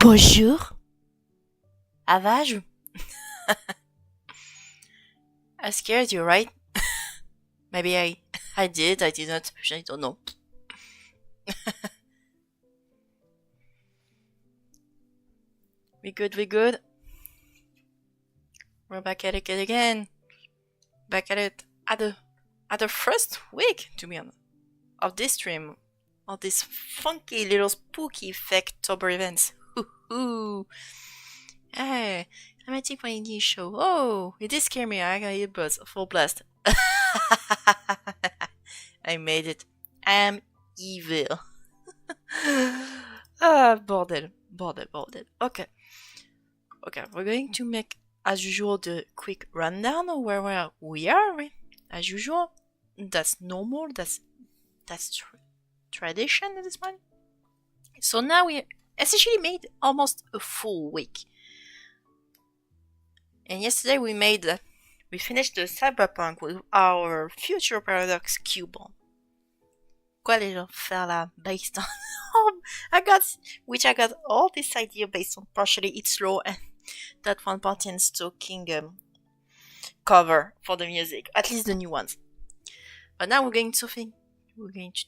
Bonjour. Avage? I scared you, right? Maybe I did, I didn't. I don't know. We good, we good. We're back at it again. Back at it at the first week, to be honest, of this stream. Of this funky little spooky Faketober events. Hoo. Hey, I'm a T indie show. Oh, it did scare me. I got earbuds full blast. I made it. I'm evil. Bordel. Okay, we're going to make, as usual, the quick rundown of where we are. As usual, that's normal. That's tradition at this point. So now we essentially made almost a full week. And yesterday we finished the cyberpunk with our future paradox Cubon. Quite a little fella based on I got all this idea based on partially It's Law and that one Martin Stoking cover for the music, at least the new ones. But now we're going to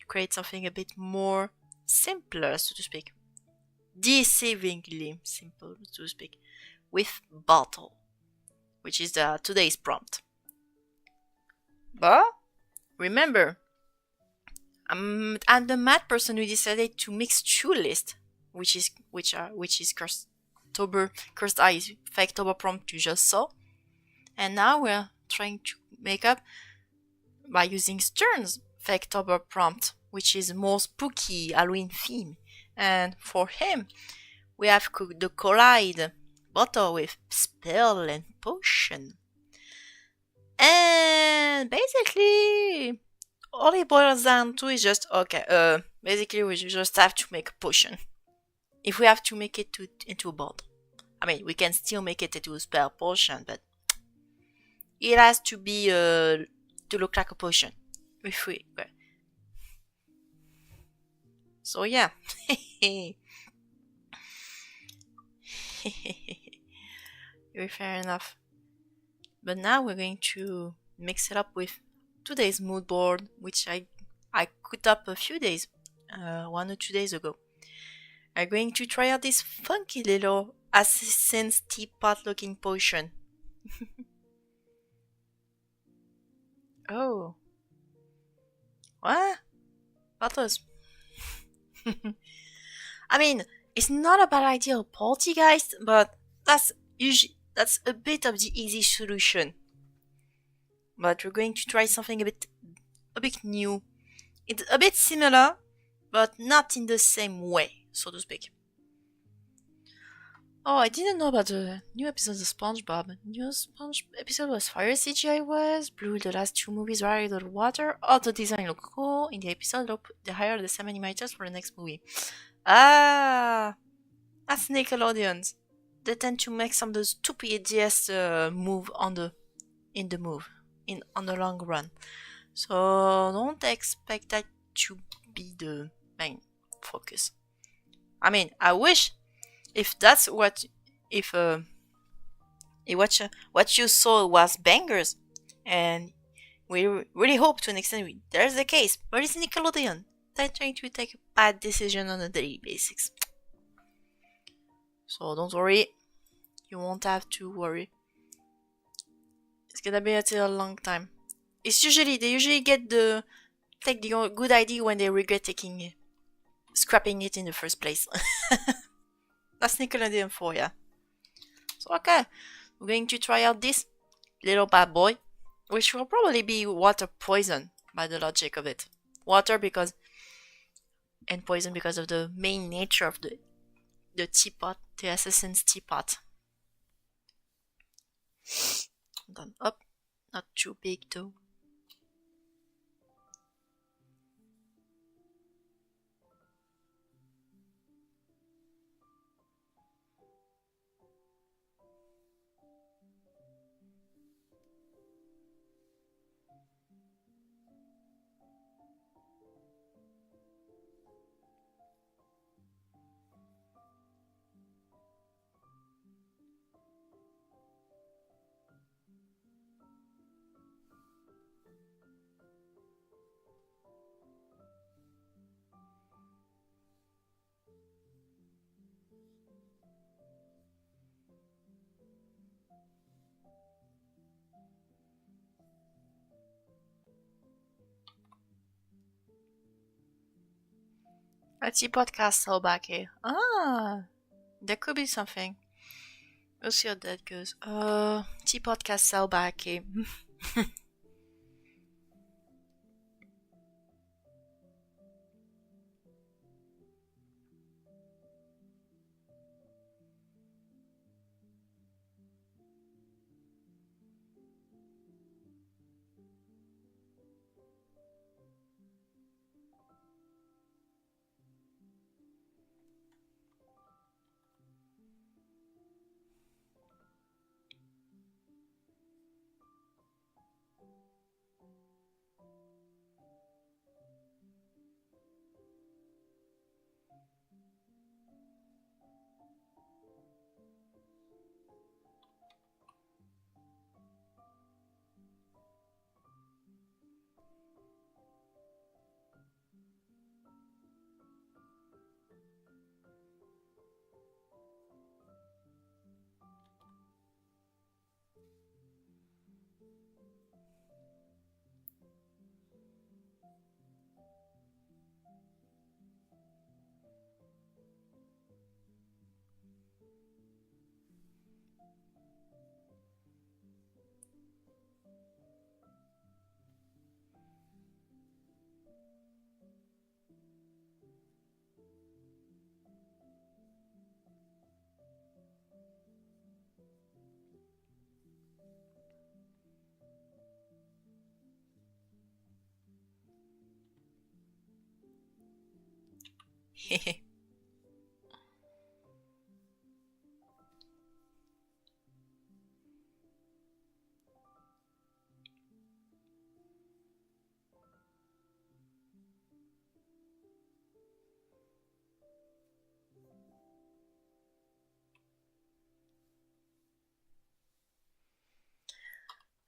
create something a bit more simpler, so to speak. Deceivingly simple, so to speak, with bottle, which is today's prompt. But remember, I'm the mad person who decided to mix two lists, which is Cursed Eyes, Faketober prompt you just saw, and now we're trying to make up by using Stern's Faketober prompt, which is more spooky Halloween theme. And for him, we have the collide bottle with spell and potion. And basically, all it boils down to is just, basically we just have to make a potion. If we have to make it into a bottle. I mean, we can still make it into a spell potion, but it has to be, to look like a potion. So yeah. Fair enough. But now we're going to mix it up with today's mood board, which I put up a few days, 1 or 2 days ago. I'm going to try out this funky little assassin's teapot looking potion. Oh. What? Bottles. I mean, it's not a bad idea, poltergeist, but that's a bit of the easy solution. But we're going to try something a bit new. It's a bit similar, but not in the same way, so to speak. Oh, I didn't know about the new episodes of SpongeBob. New Sponge episode was fire CGI was, blue the last 2 movies right out of the water, all the design looked cool. In the episode, they hired the same animators for the next movie. Ah, that's Nickelodeon's. They tend to make some of the stupidest move on the long run. So don't expect that to be the main focus. I mean, I wish if that's what you saw was bangers, and we really hope to an extent there's the case, but it's Nickelodeon. They're trying to take a bad decision on a daily basis. So don't worry, you won't have to worry. It's gonna be a long time. They usually take the good idea when they regret scrapping it in the first place. That's Nickelodeon for ya. So okay, we're going to try out this little bad boy, which will probably be water poison by the logic of it. Water and poison because of the main nature of the teapot, the assassin's teapot. Done up, not too big though. A tea podcast Selbake. Ah, that could be something. We'll see how that goes. Tea podcast Selbake.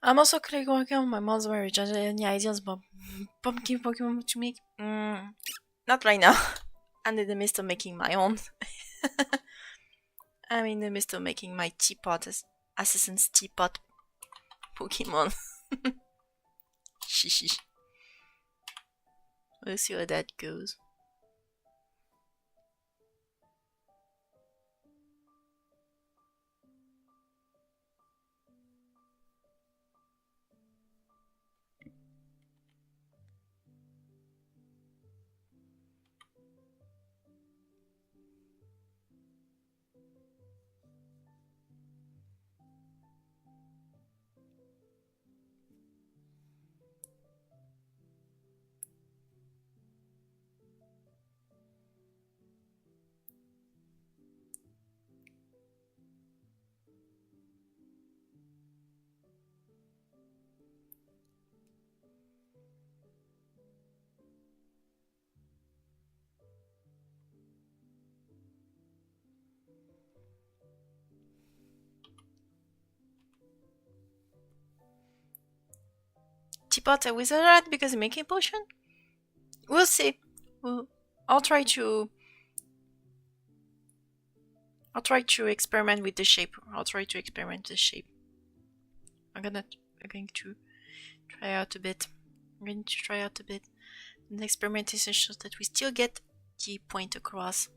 I'm also currently working on my mom's marriage. Any ideas about pumpkin Pokemon to make? Not right now. I'm in the midst of making my own. I'm in the midst of making my teapot, Assassin's Teapot Pokemon. Shishi. We'll see how that goes. Teapot a wizard rat because I'm making potion? We'll see. I'll try to experiment with the shape. I'm going to try out a bit. The experimentation shows that we still get the point across.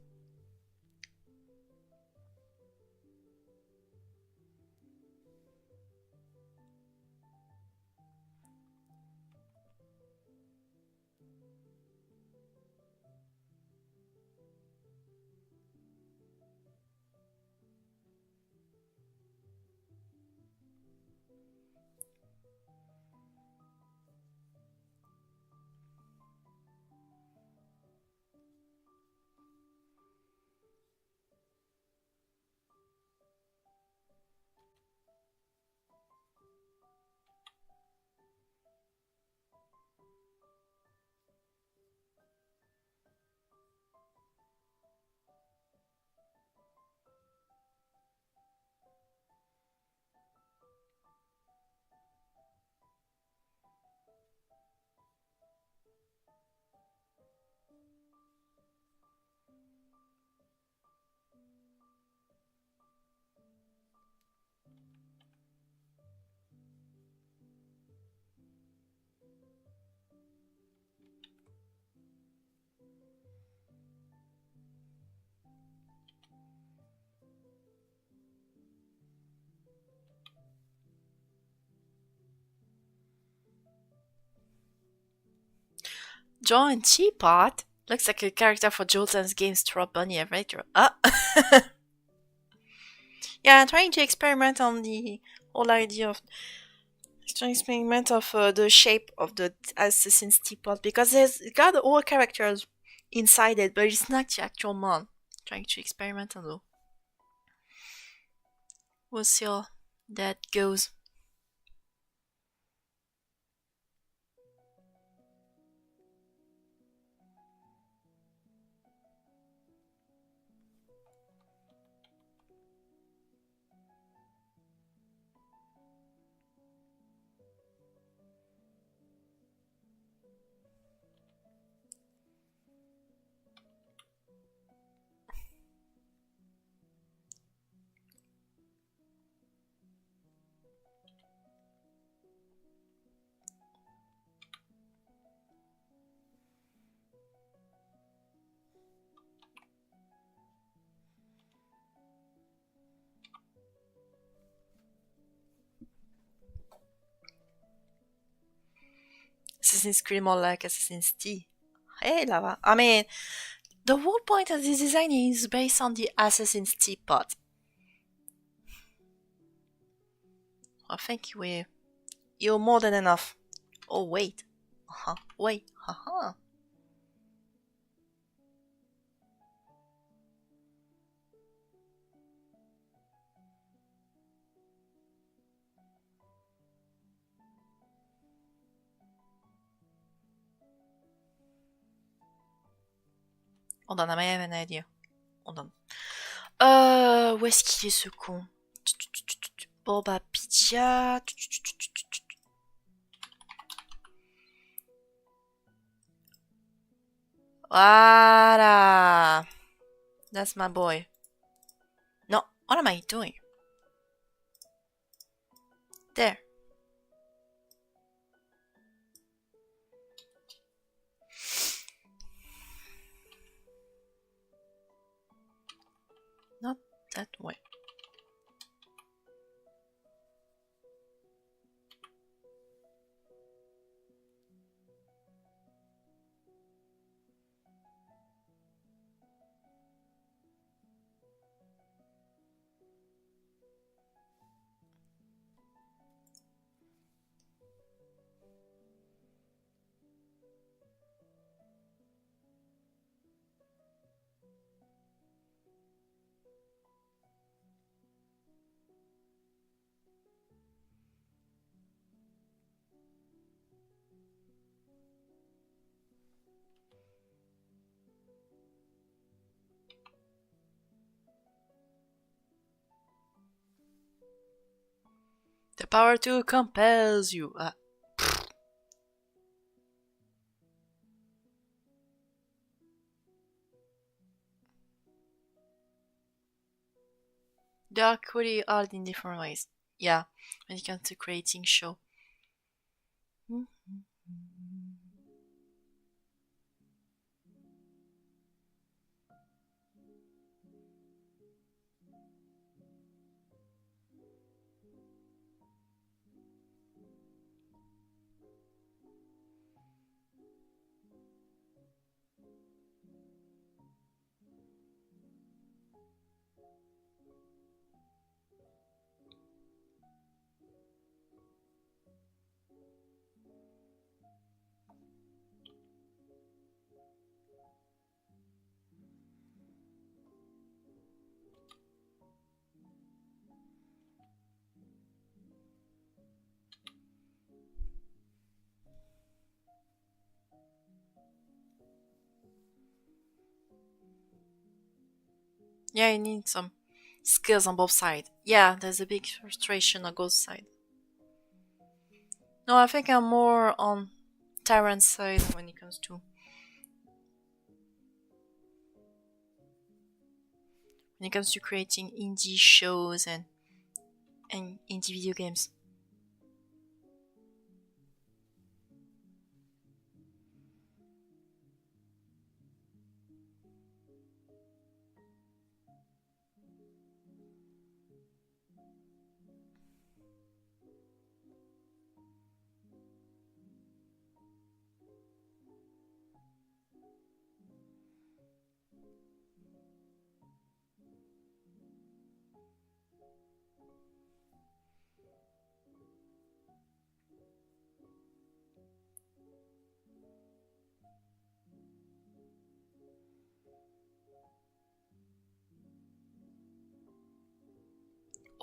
Join Teapot? Looks like a character for Jolton's game Straw Bunny Adventure. Ah! Yeah, I'm trying to experiment on the whole idea of the shape of the assassin's teapot because it's got all characters inside it, but it's not the actual mon. Trying to experiment on though. We'll see how that goes. Assassin's Creed more like Assassin's Tea. Hey, lava. I mean, the whole point of this design is based on the Assassin's Teapot. I think you're more than enough. Oh, wait. Wait. Haha. Hold on, I may have an idea. Hold on. Où est-ce qu'il est ce con? Bon bah, Pidia. Voilà. That's my boy. No, what am I doing? There. Not that way. The power to compels you. They are pretty odd in different ways. Yeah, when it comes to creating show. Yeah, you need some skills on both sides. Yeah, there's a big frustration on both sides. No, I think I'm more on Tyrant's side when it comes to creating indie shows and indie video games.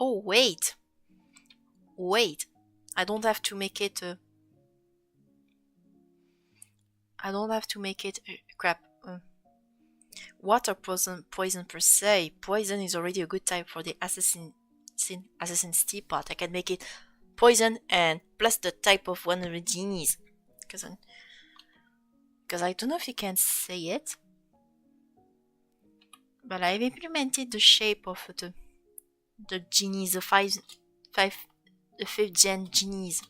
Oh, wait. Wait. I don't have to make it... I don't have to make it... crap. Water poison per se. Poison is already a good type for the assassin's teapot. I can make it poison and plus the type of one of the genies. Because I don't know if you can say it. But I've implemented the shape of the genies, the fifth gen genies.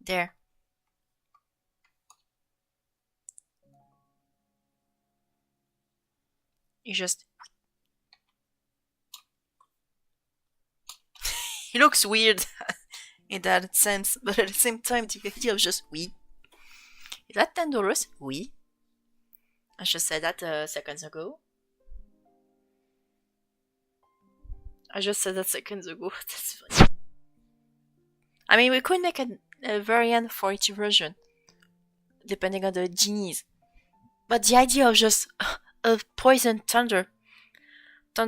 There. You just... He looks weird in that sense, but at the same time, the idea of just oui. Is that $10? Oui. I just said that seconds ago. That's funny. I mean, we could make a variant for each version, depending on the genies. But the idea of just a poison thunder /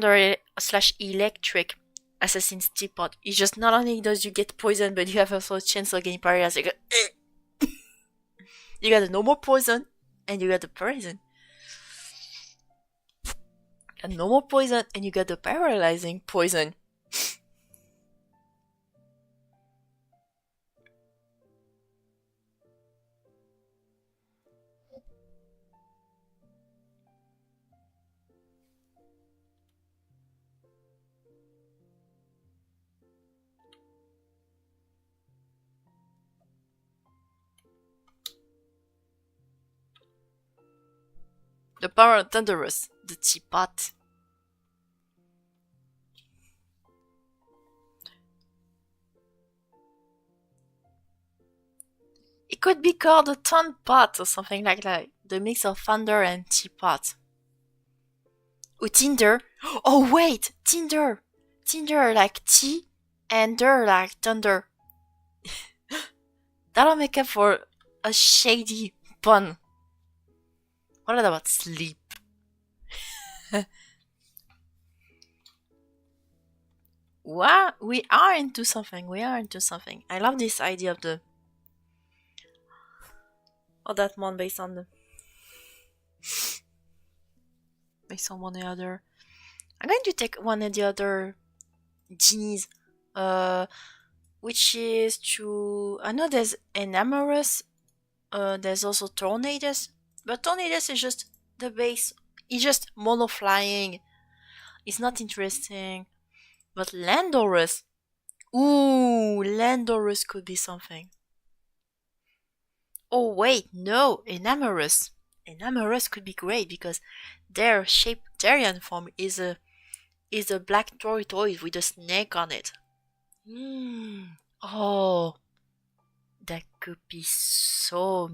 electric assassin's teapot is just not only does you get poison, but you have also a chance of getting paralyzed. You got a normal poison, and you got the poison. A normal poison, and you got the paralyzing poison. The power of Thunderous, the teapot. It could be called a ton pot or something like that. The mix of thunder and teapot. Or Tinder. Oh wait, Tinder. Tinder like tea and der like thunder. That'll make up for a shady pun. What about sleep? What? We are into something. I love this idea of that one based on one or the other. I'm going to take one or the other genies, which is to... I know there's Enamorous, there's also Tornadus, but Tornadus is just the base. It's just mono flying. It's not interesting. But Landorus, Landorus could be something. Oh wait, no, Enamorous could be great because their Shapedarian form is a black tortoise with a snake on it. Oh, that could be so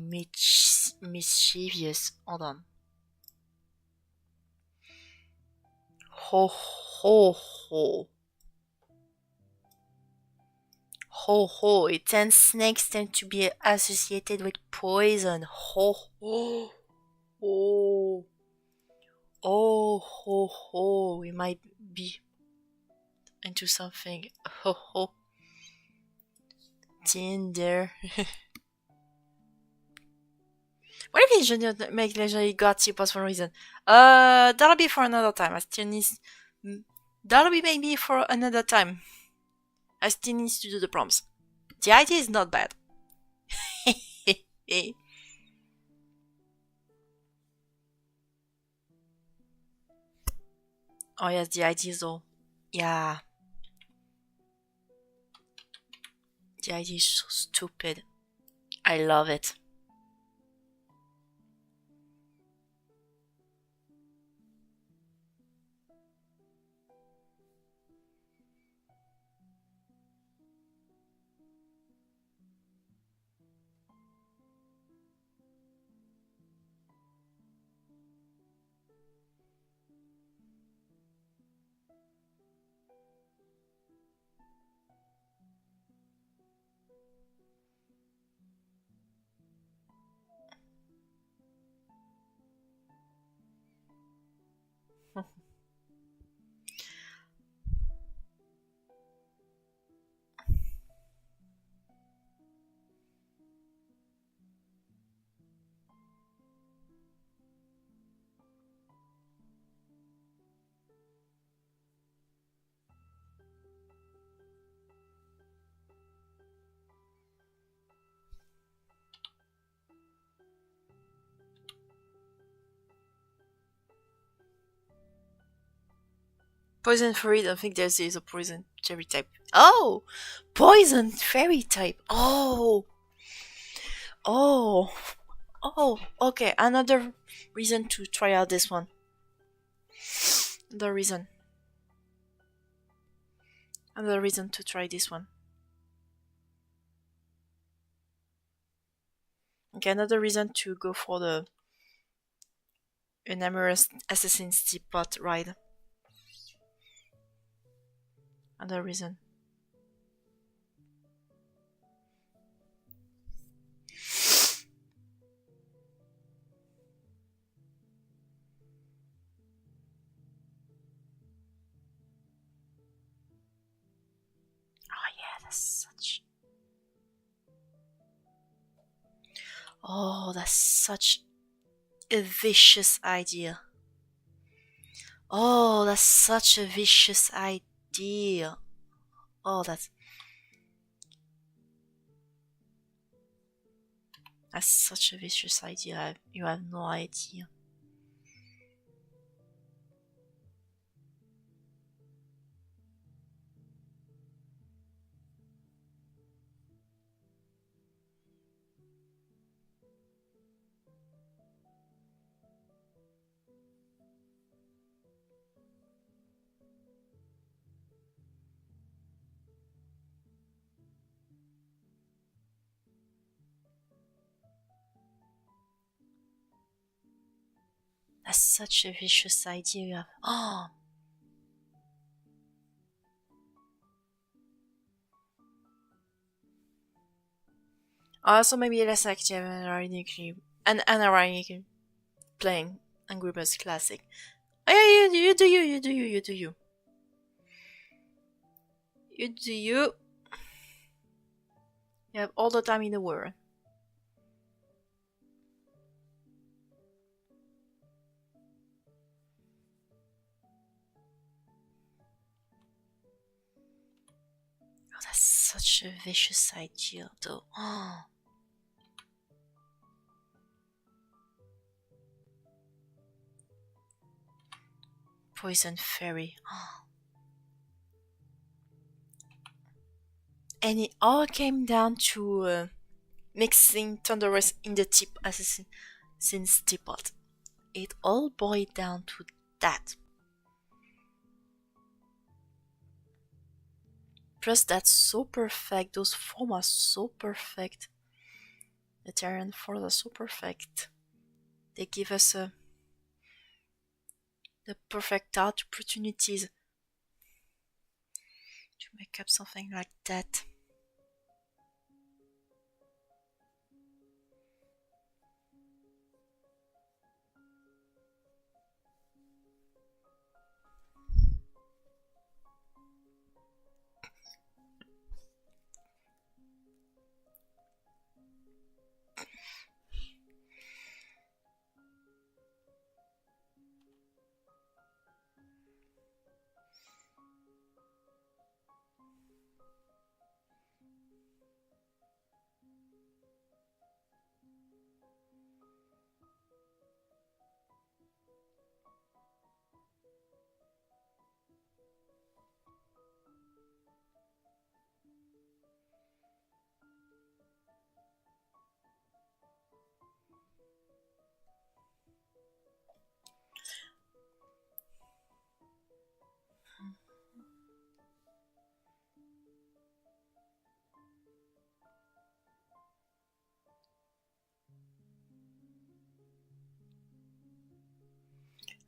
mischievous. Hold on. Ho ho ho. Ho ho. Snakes tend to be associated with poison. Ho ho. Oh. Oh ho ho. We might be into something. Ho ho. Tinder. What if he make legendary god teapots for a reason? That'll be for another time. That'll be maybe for another time. I still need to do the prompts. The idea is not bad. Oh yes, the idea is all... Yeah. The idea is so stupid. I love it. Poison fairy, I don't think there's a poison fairy type. Oh! Poison fairy type! Oh! Oh! Oh! Okay, another reason to try out this one. Another reason. Another reason to try this one. Okay, another reason to go for the Enamorous Assassin's Teapot ride. Another reason. Oh yeah, that's such... Oh, that's such a vicious idea. Oh, that's such a vicious idea. Oh, that's such a vicious idea. You have no idea. That's such a vicious idea you have. Oh, also maybe less active and ironically playing Angry Birds Classic. Oh yeah, you do you, you do you, you do you. You do you. You have all the time in the world. Oh, that's such a vicious idea though. Oh. Poison Fairy. Oh. And it all came down to mixing Thunderous in the tip assassin's teapot. It all boiled down to that. Plus, that's so perfect. Those forms are so perfect. The Terran forms are so perfect. They give us the perfect art opportunities to make up something like that.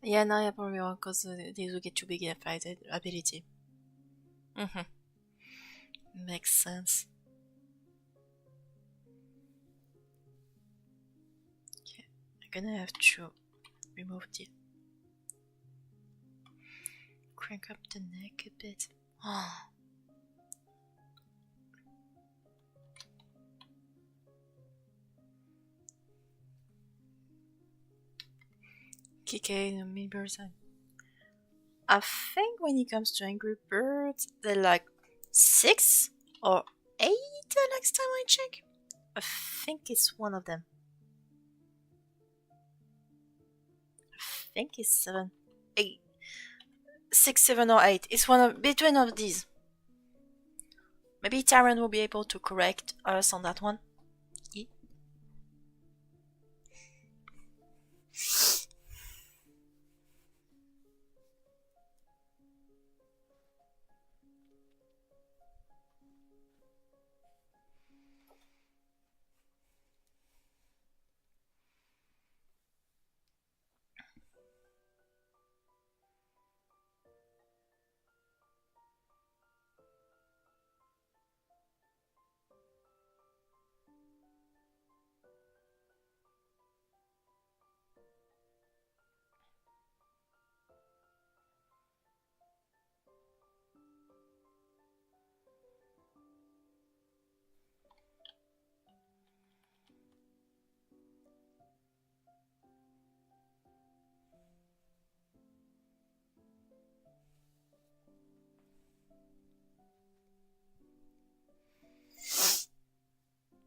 Yeah, now you're probably wrong because these will get too big in a fight ability. Makes sense. Okay, I'm gonna have to remove the crank up the neck a bit. Oh. KK, the mean person. I think when it comes to Angry Birds, they're like 6 or 8 the next time I check. I think it's one of them. I think it's 7, 8, 6, 7 or 8. It's one of between of these. Maybe Tyron will be able to correct us on that one. Yeah.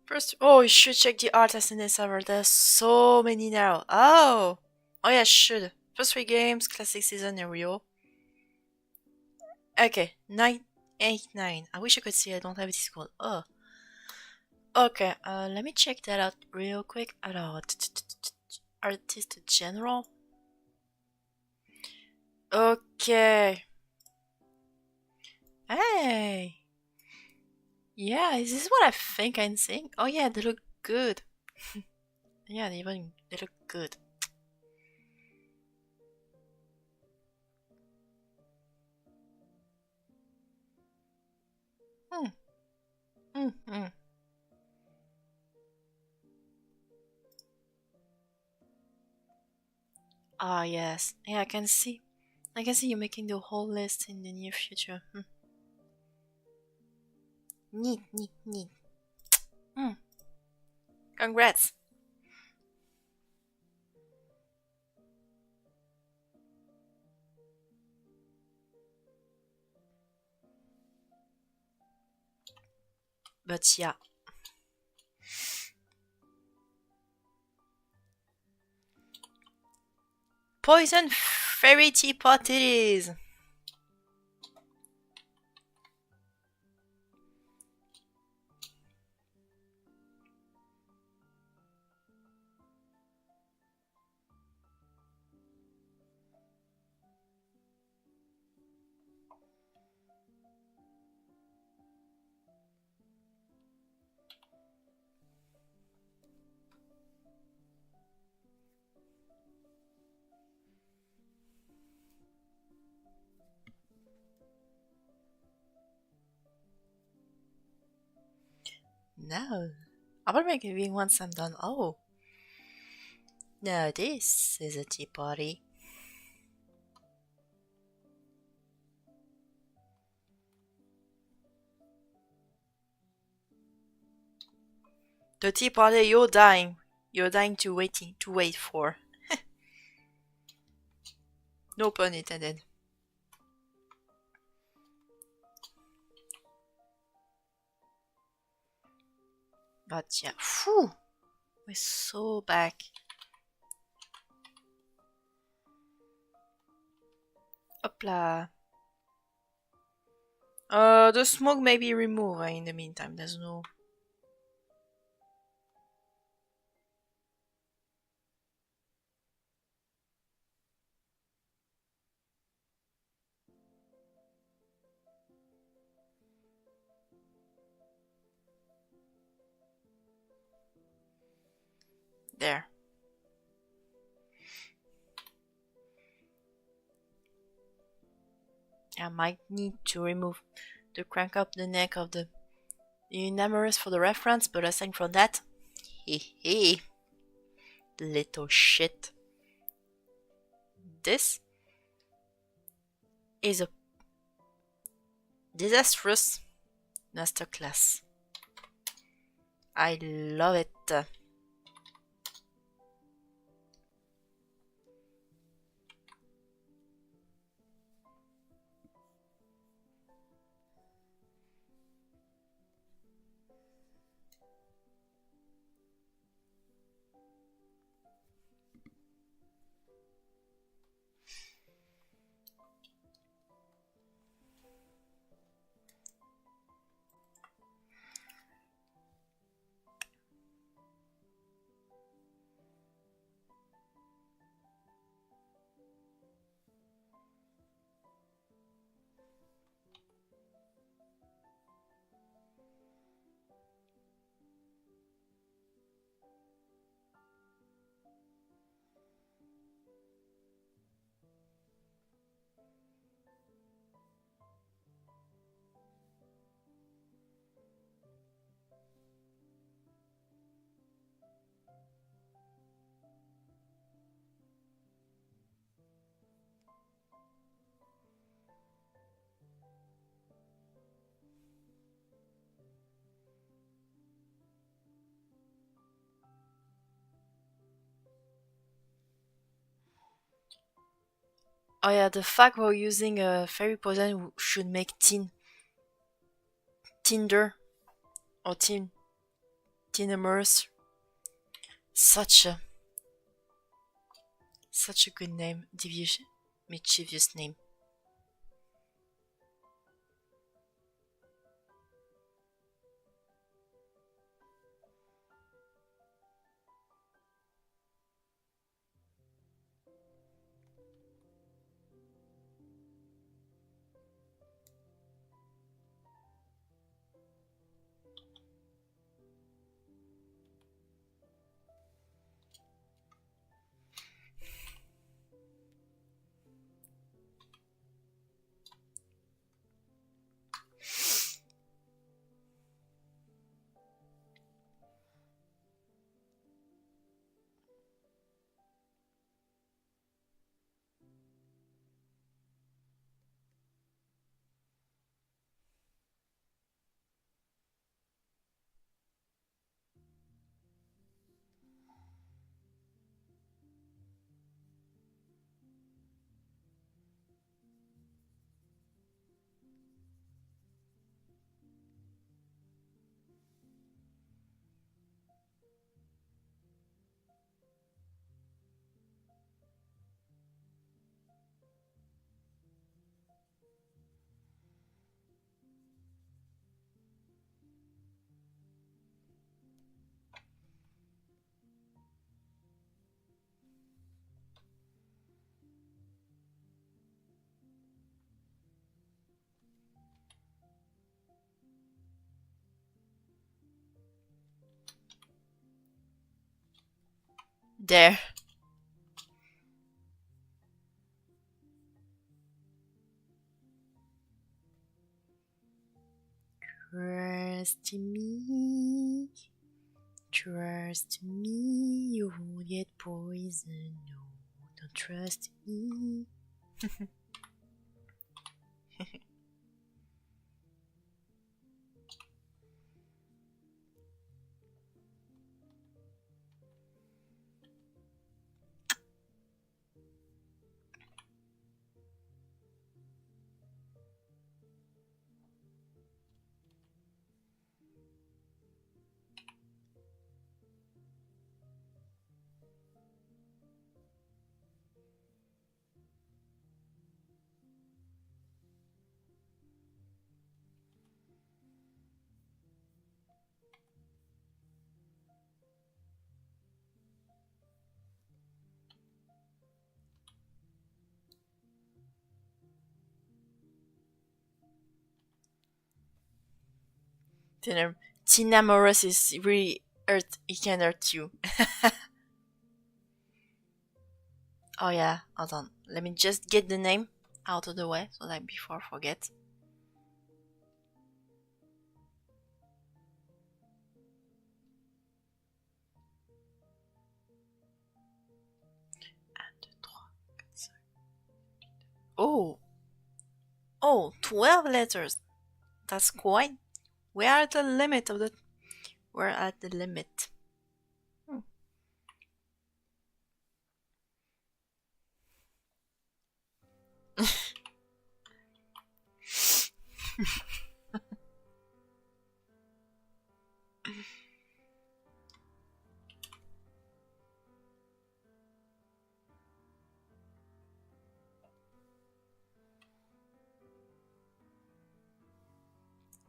First, oh, you should check the art SNS server. There's so many now. Oh, yeah, should. First 3 games, classic season in Rio. Okay, 989. I wish I could see. I don't have it called. Oh. Okay, let me check that out real quick. Artist general. Okay. Hey. Yeah, is this what I think I'm seeing? Oh yeah, they look good. Yeah, they look good. Hmm. Hmm. Ah yes. Yeah, I can see. I can see you making the whole list in the near future. Neat, neat, neat. Congrats. But yeah. Poison fairy teapot it is. No. I will make it once I'm done. Oh. No, this is a tea party. The tea party you're dying. You're dying to wait for. No pun intended. But yeah, phew, we're so back. Hopla. The smoke may be removed in the meantime. There's no. There. I might need to remove the crank up the neck of the enamours for the reference, but aside from that, hee little shit. This is a disastrous masterclass. I love it. Oh yeah, the fact we're using a fairy poison should make Tinder or Tinemers such a good name, devious, mischievous name. There. Trust me. Trust me, you won't get poisoned. No, don't trust me. Tinamorous is really hurt. He can hurt you. Oh yeah, hold on. Let me just get the name out of the way so that before I forget. Oh, Oh, 12 letters. That's quite. We're at the limit of the. We're at the limit. Hmm.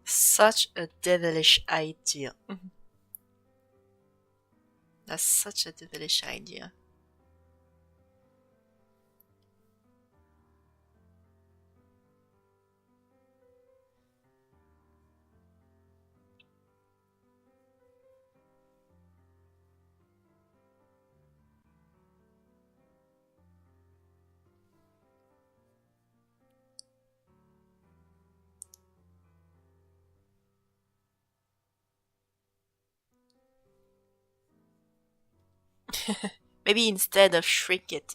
Such a devilish idea. That's such a devilish idea. Maybe instead of shrink it.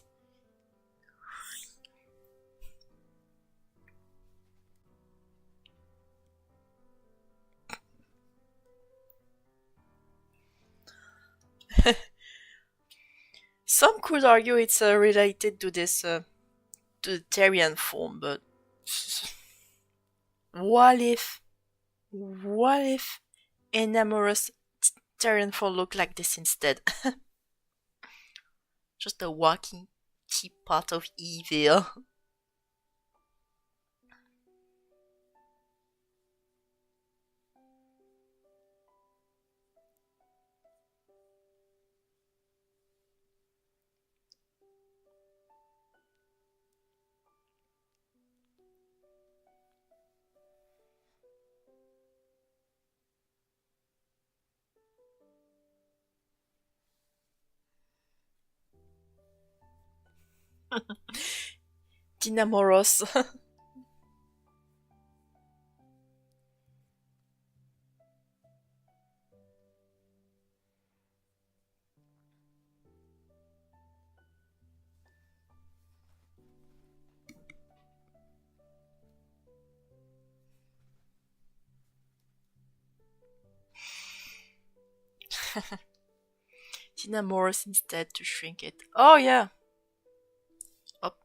Some could argue it's related to this to the Therian form, but what if an amorous Therian form looked like this instead? Just a walking teapot of evil. Dinamoros. Dinamoros instead to shrink it. Oh yeah. Up,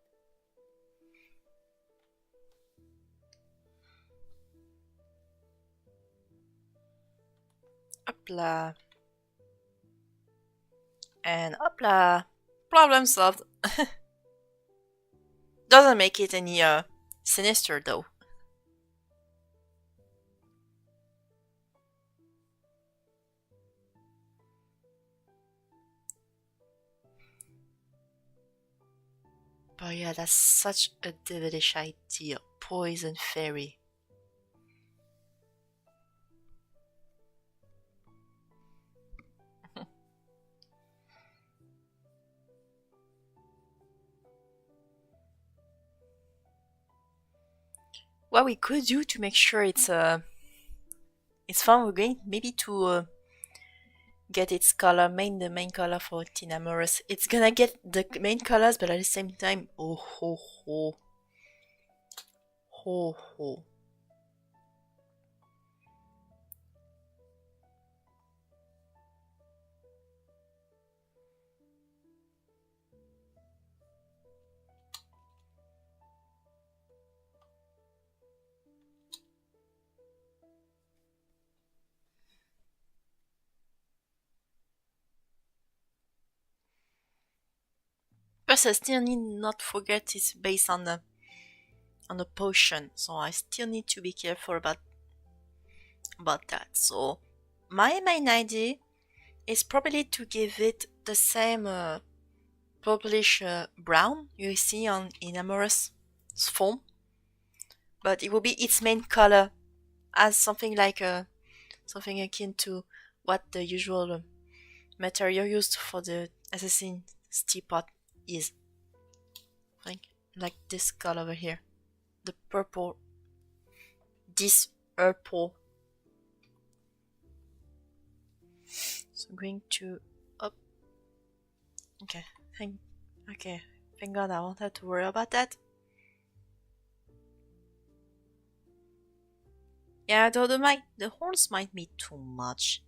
upla. And upla. Problem solved. Doesn't make it any sinister though. But yeah, that's such a devilish idea. Poison fairy. What we could do to make sure it's fun, we're going maybe to get its color, the main color for Tinamoros. It's gonna get the main colors, but at the same time, oh ho ho, ho ho. Plus, I still need not forget it's based on a potion, so I still need to be careful about that. So, my main idea is probably to give it the same purplish brown you see on Inamoros form, but it will be its main color as something like something akin to what the usual material used for the assassin teapot is. Like this color over here, the purple. This purple. So I'm going to up. Okay, thank God I won't have to worry about that. Yeah, the horns might be too much.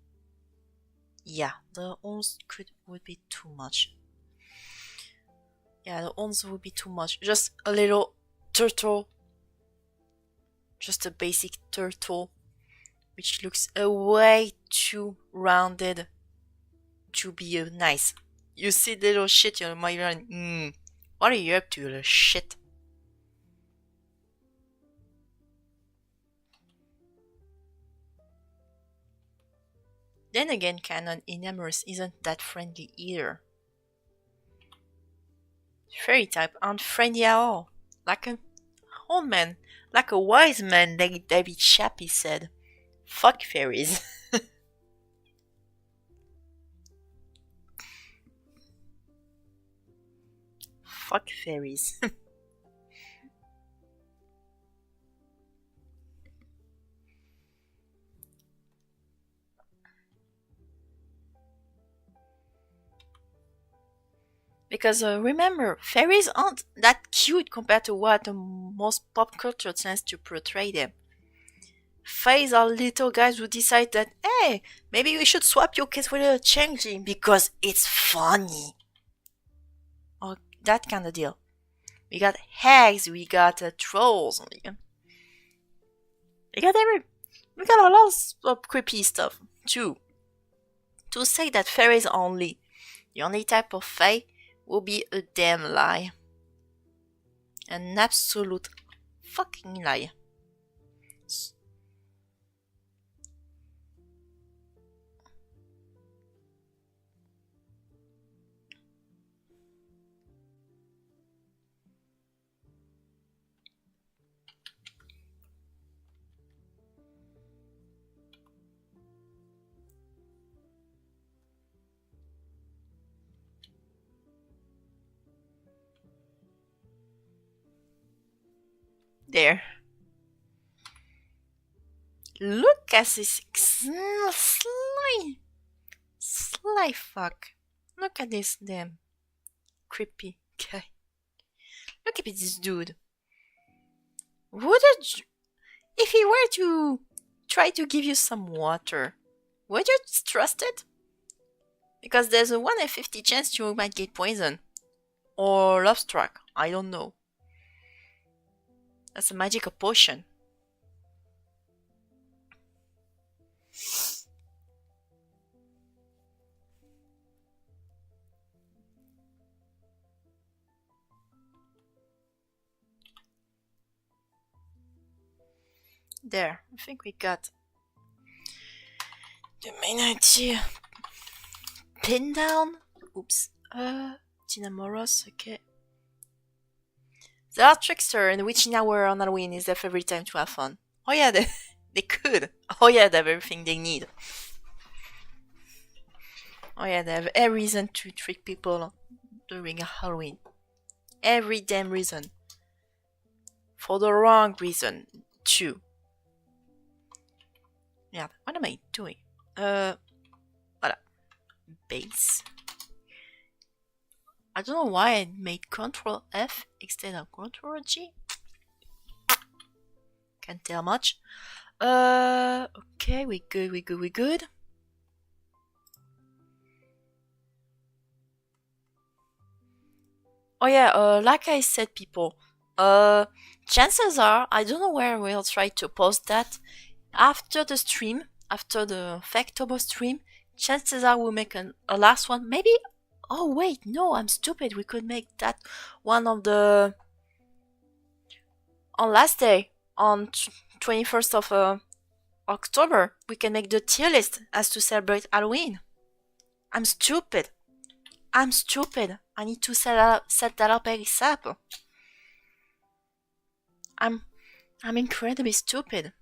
Yeah, the horns would be too much. Yeah, the horns would be too much. Just a little turtle. Just a basic turtle, which looks way too rounded to be nice. You see the little shit, you might run, what are you up to, little shit? Then again, Canon Inamorous isn't that friendly either. Fairy type aren't friendly at all. Like a old man, like a wise man, like David Chappie said. Fuck fairies. Fuck fairies. Because remember, fairies aren't that cute compared to what most pop culture tends to portray them. Fairies are little guys who decide that, hey, maybe we should swap your kids with a changeling because it's funny. Or that kind of deal. We got hags, we got trolls, we got we got a lot of creepy stuff too. To say that fairies are only the only type of fae will be a damn lie. An absolute fucking lie. There. Look at this sly fuck. Look at this damn creepy guy. Look at this dude. Would if he were to try to give you some water, would you trust it? Because there's a 1 in 50 chance you might get poisoned. Or love struck. I don't know. That's a magical potion. There, I think we got the main idea pinned down. Oops. Tinamoros, okay. The art trickster and the witching hour on Halloween is their favorite time to have fun. Oh yeah, they could. Oh yeah, they have everything they need. Oh yeah, they have every reason to trick people during Halloween. Every damn reason. For the wrong reason, too. Yeah, what am I doing? Voilà. Base. I don't know why I made Control F instead of Control G. Can't tell much. Okay, we good. Oh yeah, like I said, people, chances are, I don't know where we'll try to post that, after the stream, after the Faketober stream, chances are we'll make a last one, maybe, oh wait, no, I'm stupid, we could make that one of the, on last day, on 21st of October, we can make the tier list as to celebrate Halloween. I'm stupid. I need to set that up ASAP. I'm incredibly stupid.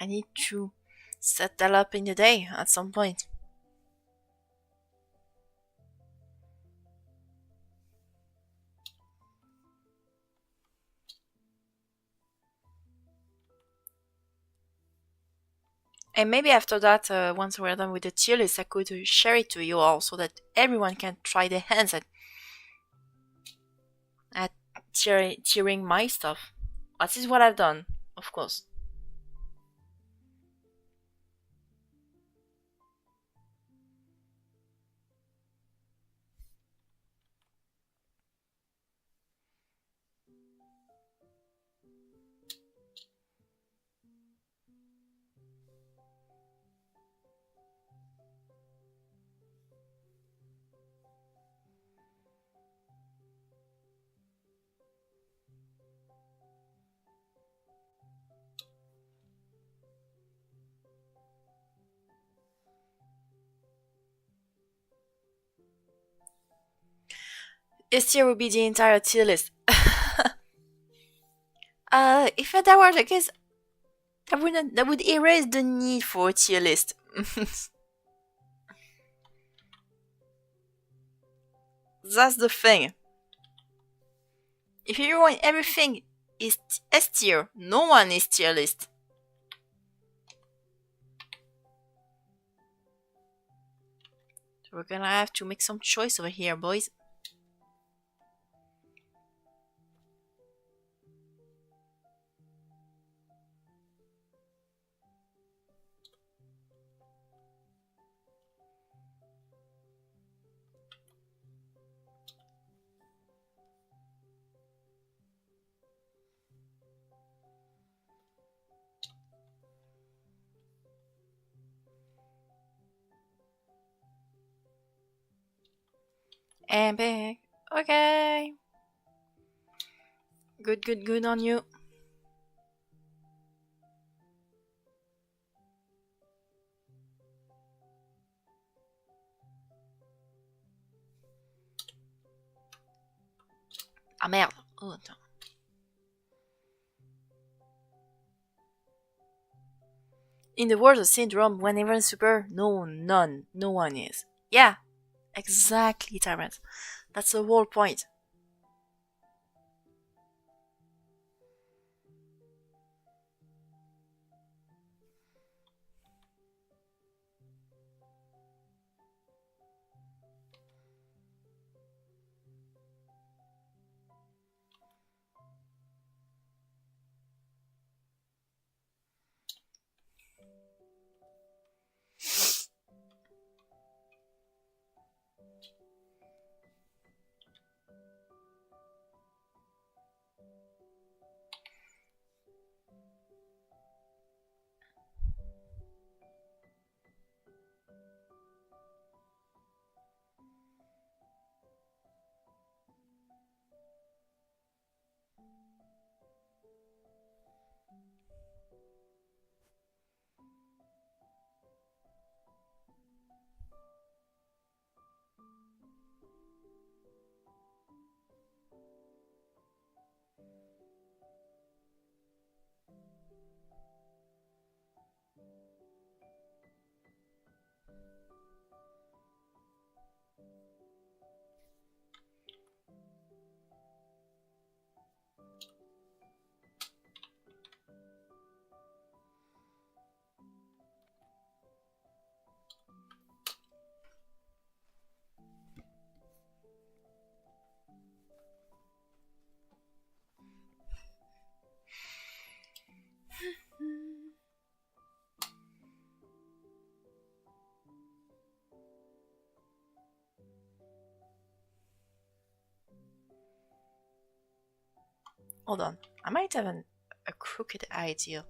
I need to set that up in the day at some point. And maybe after that, once we're done with the tier list, I could share it to you all so that everyone can try their hands at tiering my stuff. That is what I've done, of course. This tier would be the entire tier list. If that were the case, that would erase the need for a tier list. That's the thing. If you want everything is S tier, no one is tier list. So we're gonna have to make some choice over here, boys. And back. Okay. Good on you. Ah merde. Oh, attends. In the words of Syndrome, when everyone's super, no one is. Yeah, exactly, Tyrant. That's the whole point. Hold on, I might have a crooked idea.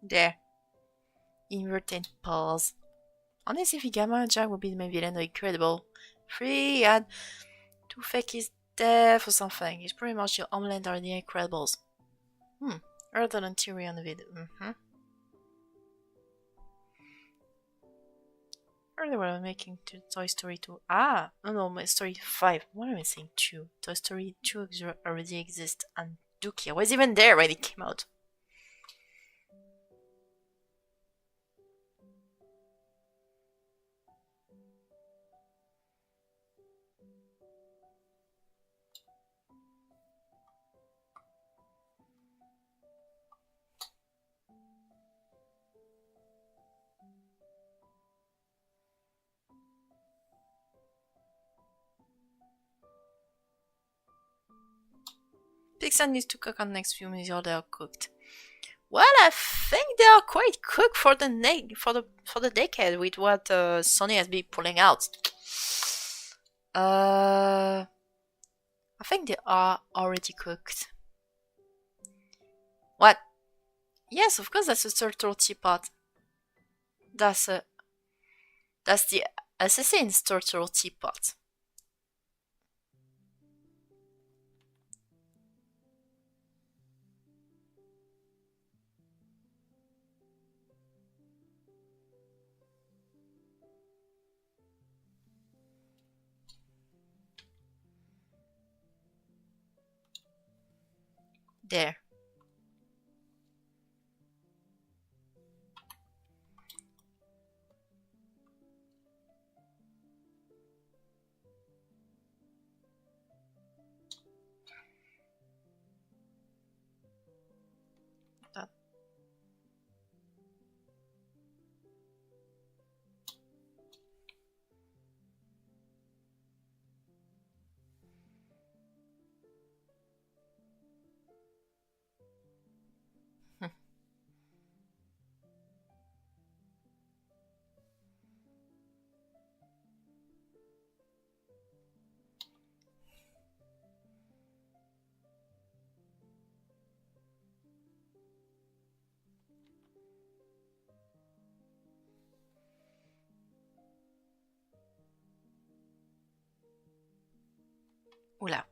There. Inverted pause. Honestly, if Gamma Jack would be my villain, incredible. Free add to fake his death or something. He's pretty much your Homeland or the Incredibles. Earther than theory on the video. Or they were making Toy Story 2. Ah, no, my Story 5. What am I saying? 2. Toy Story 2 already exists, and Dookie was even there when it came out. Pixar needs to cook on next few minutes or they are cooked. Well, I think they are quite cooked for the decade with what Sony has been pulling out. I think they are already cooked. What? Yes, of course, that's a turtle teapot. That's the assassin's turtle teapot. There. That. Oula.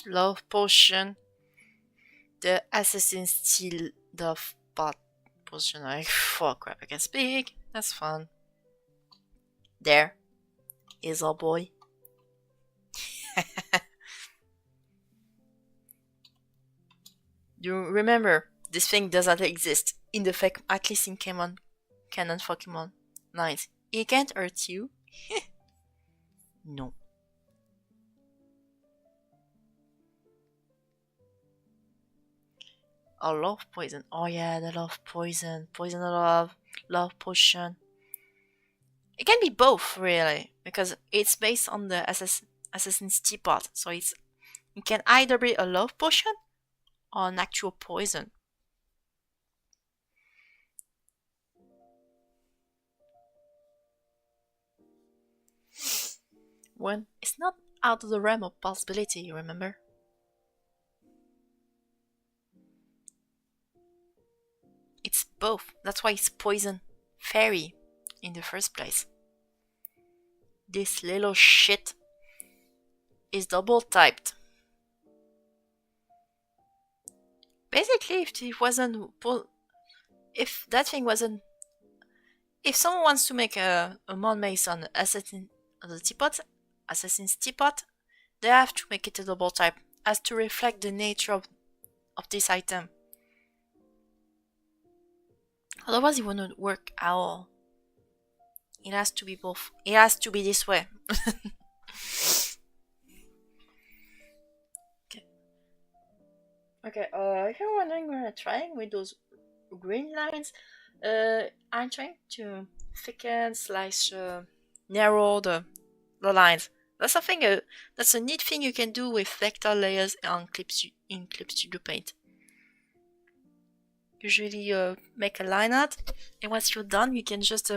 Love potion. The assassin steal the pot potion. Like, fuck crap, I can speak. That's fun. There is our boy. You remember, this thing doesn't exist in the fake, at least in canon Pokemon. Nice. It can't hurt you. No. I love poison. Oh yeah, I love poison. Poison I love potion. It can be both, really, because it's based on the Assassin's Teapot, so it can either be a love potion or an actual poison. When it's not out of the realm of possibility, you remember? It's both. That's why it's poison fairy in the first place. This little shit is double typed. Basically, if it wasn't, if that thing wasn't, if someone wants to make a Mon Mace on Assassin's Teapot, they have to make it a double type, as to reflect the nature of this item. Otherwise, it wouldn't work at all. It has to be both. It has to be this way. Okay, if you're wondering what I'm trying with those green lines, I'm trying to thicken, slice, narrow the lines. That's something. That's a neat thing you can do with vector layers on in Clip Studio Paint. Usually, make a line art, and once you're done, you can just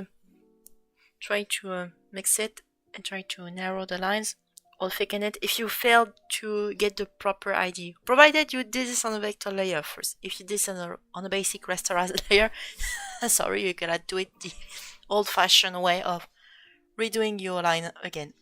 try to mix it and try to narrow the lines or thicken it if you failed to get the proper idea. Provided you did this on a vector layer first. If you did this on a basic rasterized layer, sorry, you cannot do it the old-fashioned way of redoing your line again.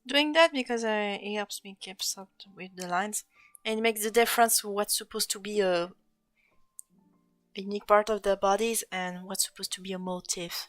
Doing that because it helps me keep up with the lines and makes the difference what's supposed to be a unique part of the bodies and what's supposed to be a motif.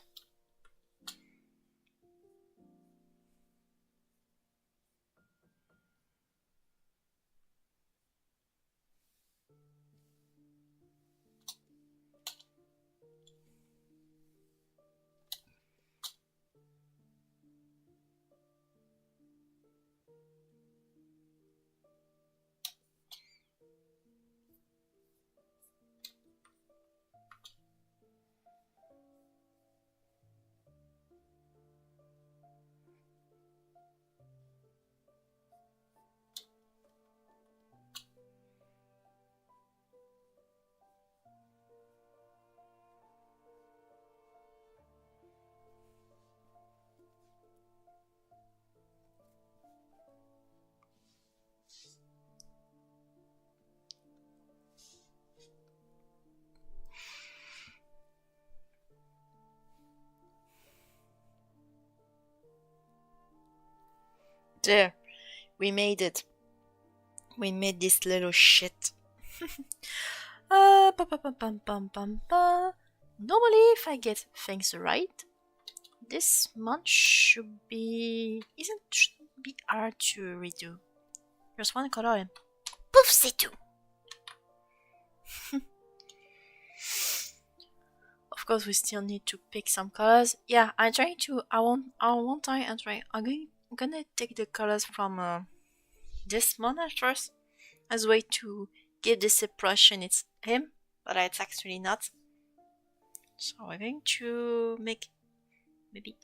There, we made it. We made this little shit. Normally, if I get things right, this month shouldn't be hard to redo. Just one color and poof, c'est tout. Of course, we still need to pick some colors. Yeah, I'm trying to. I won't try and try. I'm gonna take the colors from this month first as a way to give this impression it's him, but it's actually not. So we're going to make maybe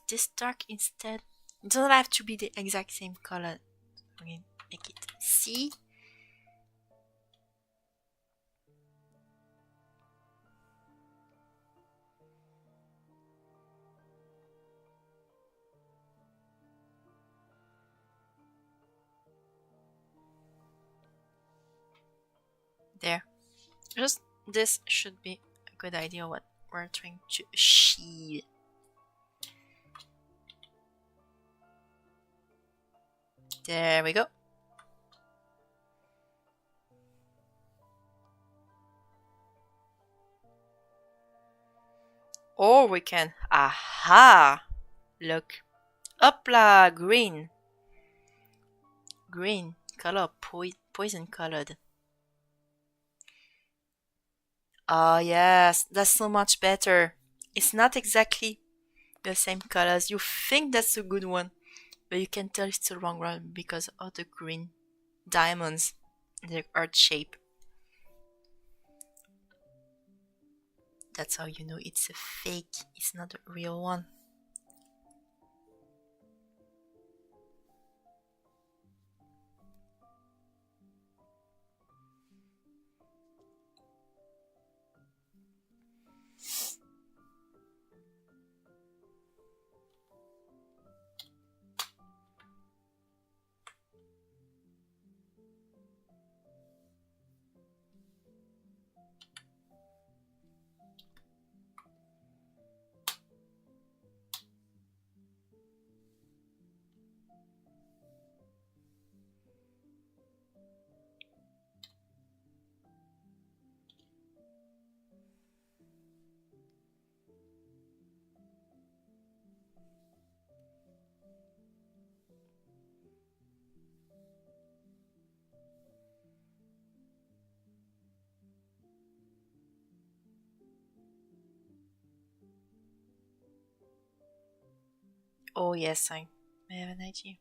this dark instead. It doesn't have to be the exact same color. I'm going to make it C. There. Just this should be a good idea what we're trying to achieve. There we go. Or we can, aha! Look. Hopla! Green. Green color, poison colored. Oh yes, that's so much better. It's not exactly the same colors. You think that's a good one, but you can tell it's the wrong one because of the green diamonds, the heart shape. That's how you know it's a fake, it's not a real one. Oh yes, I have an idea.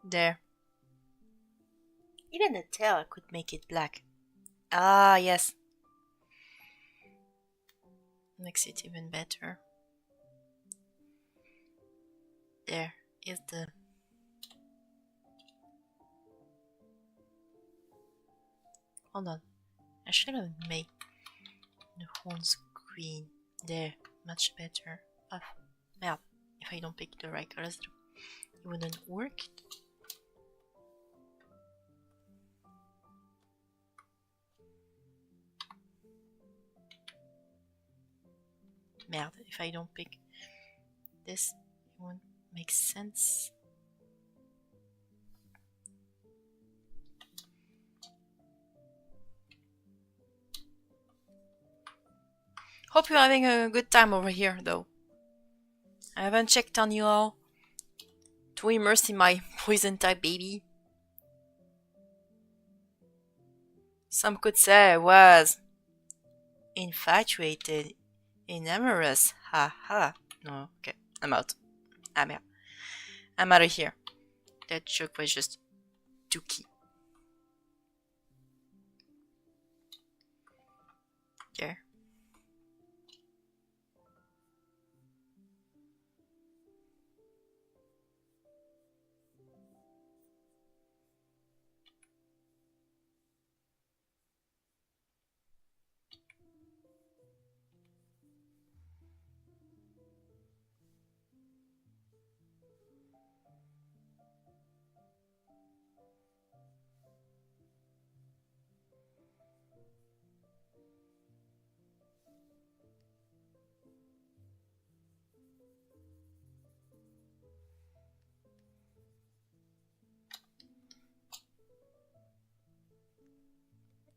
There. Even the tail, I could make it black. Ah, yes. Makes it even better. There is the... Hold on. I should have made the whole screen. There. Much better. Oh, merde. If I don't pick the right colors, it wouldn't work. Merde. If I don't pick this, it won't make sense. Hope you're having a good time over here, though. I haven't checked on you all. Too immersed in my poison type baby. Some could say I was infatuated, enamorous. Ha ha. No, okay. I'm out. I'm out. I'm out of here. That joke was just dookie. There.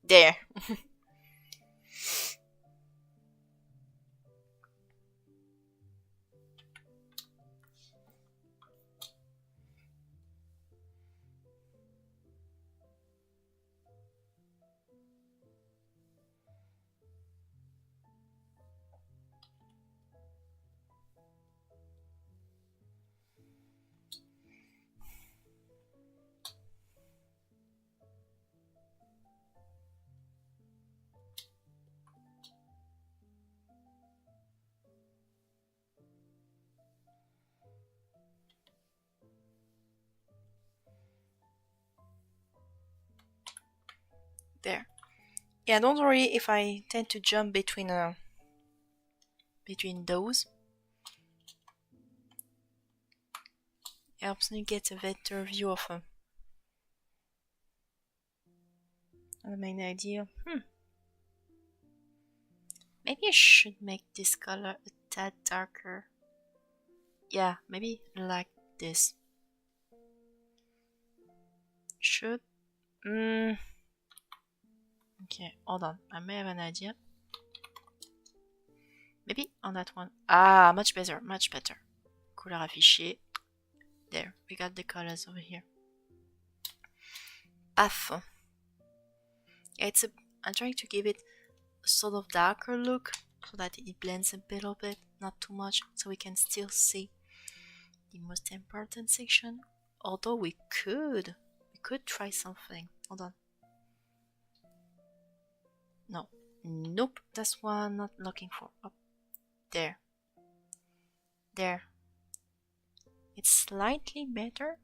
There. There. Yeah, don't worry if I tend to jump between those. It helps me get a better view of the main idea. Maybe I should make this color a tad darker. Yeah, maybe like this. Should. Okay, hold on. I may have an idea. Maybe on that one. Ah, much better, much better. Couleur affichée. There, we got the colors over here. Paf. Yeah, I'm trying to give it a sort of darker look so that it blends a little bit, not too much, so we can still see the most important section. Although we could try something. Hold on. No. Nope, that's what I'm not looking for. Oh, there. There. It's slightly better.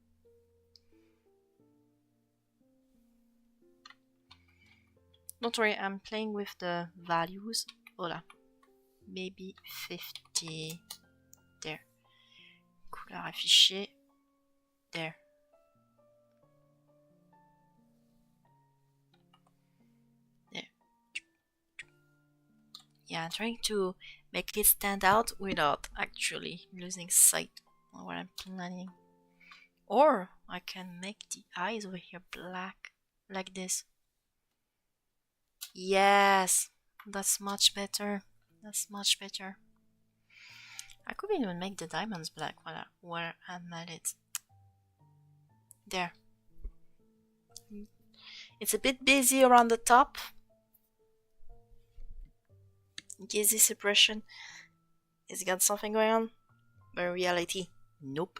Don't worry, I'm playing with the values. Hola. Maybe 50. There. Couleur affichée. There. There. Yeah, I'm trying to make it stand out without actually losing sight of what I'm planning. Or I can make the eyes over here black, like this. Yes, that's much better. That's much better. I could even make the diamonds black where I'm at it. There. It's a bit busy around the top. It gives this impression it's got something going on. But in reality, nope.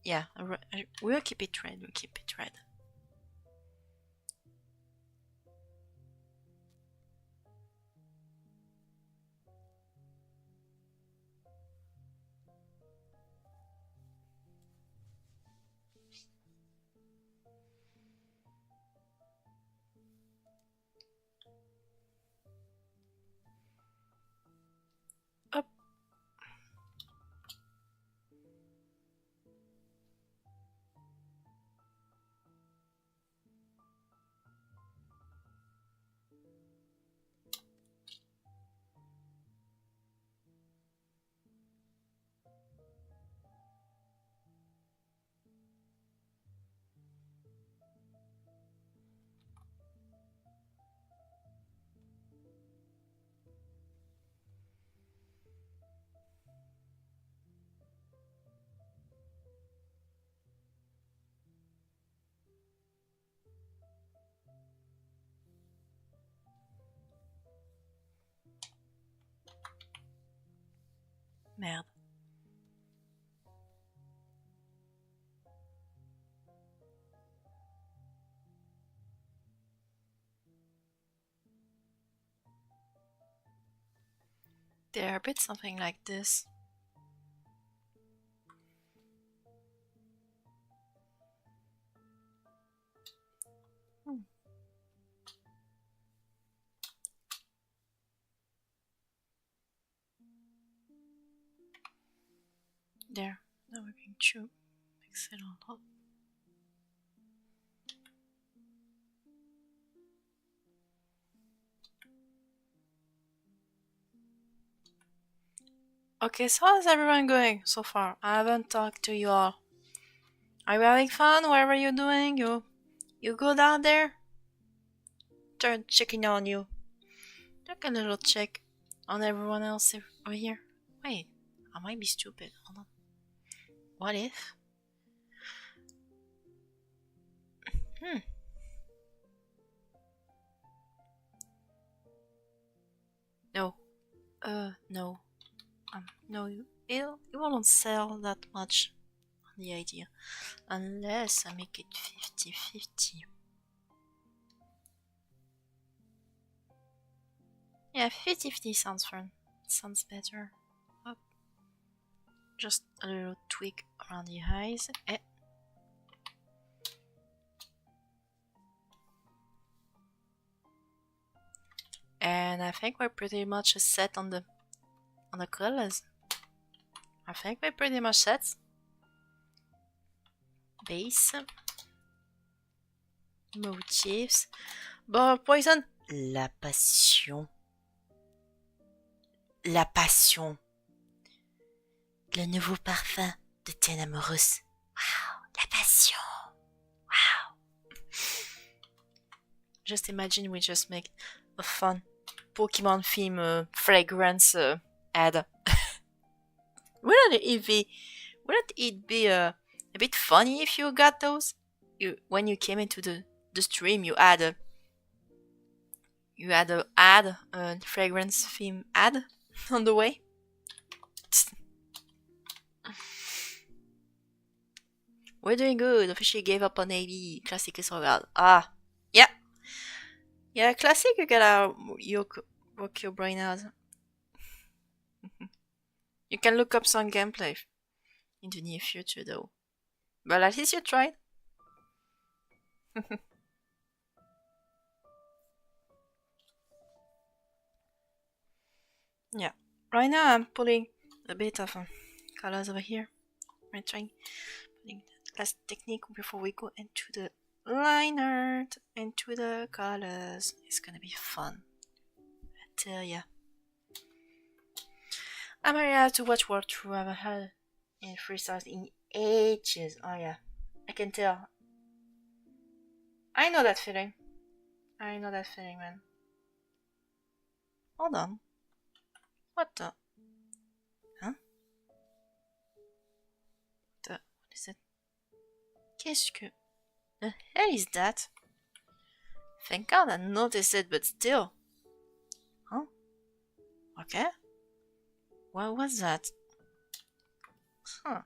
Yeah, we'll keep it red. We'll keep it red. Up. Merde. They're a bit something like this. There. Now we're going to mix it all up. Okay, so how's everyone going so far? I haven't talked to you all. Are you having fun? Whatever you're doing? You good out there? Turn checking on you. Take a little check on everyone else over here. Wait, I might be stupid. Hold on. What if? No. No. No, it won't sell that much on the idea. Unless I make it 50-50. Yeah, 50-50 sounds fun. Sounds better. Up. Just a little tweak around the eyes. And I think we're pretty much set on the colors. I think we're pretty much set. Base. Motifs. Bon, poison. La passion. La passion. Le nouveau parfum de teen amoureuse. Wow, la passion. Wow. Just imagine we just make a fun Pokemon theme fragrance ad. Wouldn't it be a bit funny if you got those? When you came into the stream, you had a fragrance theme ad on the way. We're doing good. Officially gave up on AD. Classic is all out. Ah, yeah. Yeah, Classic, you gotta work your brain out. You can look up some gameplay in the near future, though. But at least you tried. Yeah. Right now I'm putting a bit of colors over here. I'm trying putting the last technique before we go into the line art, into the colors. It's gonna be fun. tell ya. I might have to watch World Through. I haven't had in 3 stars in ages. Oh yeah, I can tell. I know that feeling. I know that feeling, man. Hold on. What the? Huh? What is it? Qu'est-ce que... The hell is that? Thank God I noticed it, but still. Huh? Okay. What was that? Huh.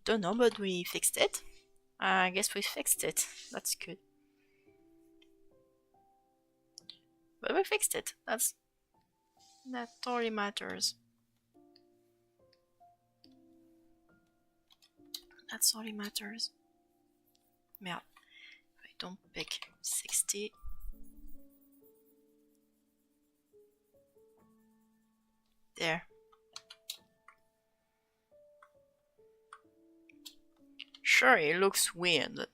Don't know, but we fixed it. I guess we fixed it. That's good. But we fixed it. That totally matters. That's all it matters. Merde. If I don't pick 60. There. Sure, it looks weird.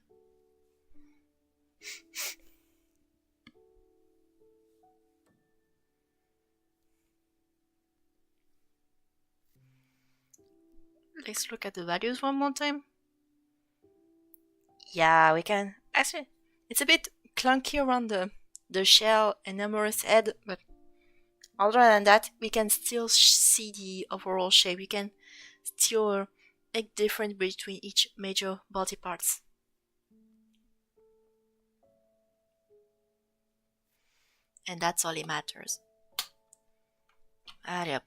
Let's look at the values one more time. Yeah, we can. Actually, it's a bit clunky around the shell and numerous head, but other than that, we can still see the overall shape. We can still make difference between each major body parts. And that's all it matters. Allez hop.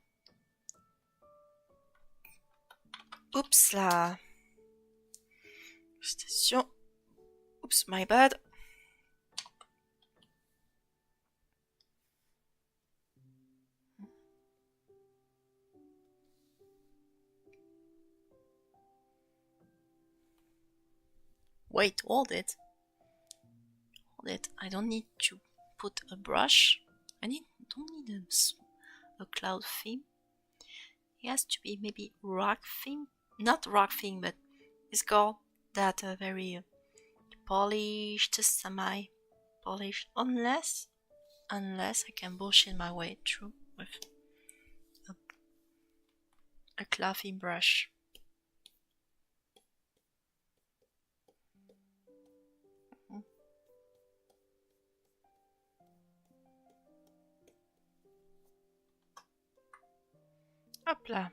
Oups là. Station. Oops, my bad. Wait, hold it. Hold it. I don't need to put a brush. I don't need a cloud theme. It has to be maybe rock theme. Not rock theme, but it's called that very polished, semi-polished. Unless I can bullshit my way through with a clothing brush. Hop là.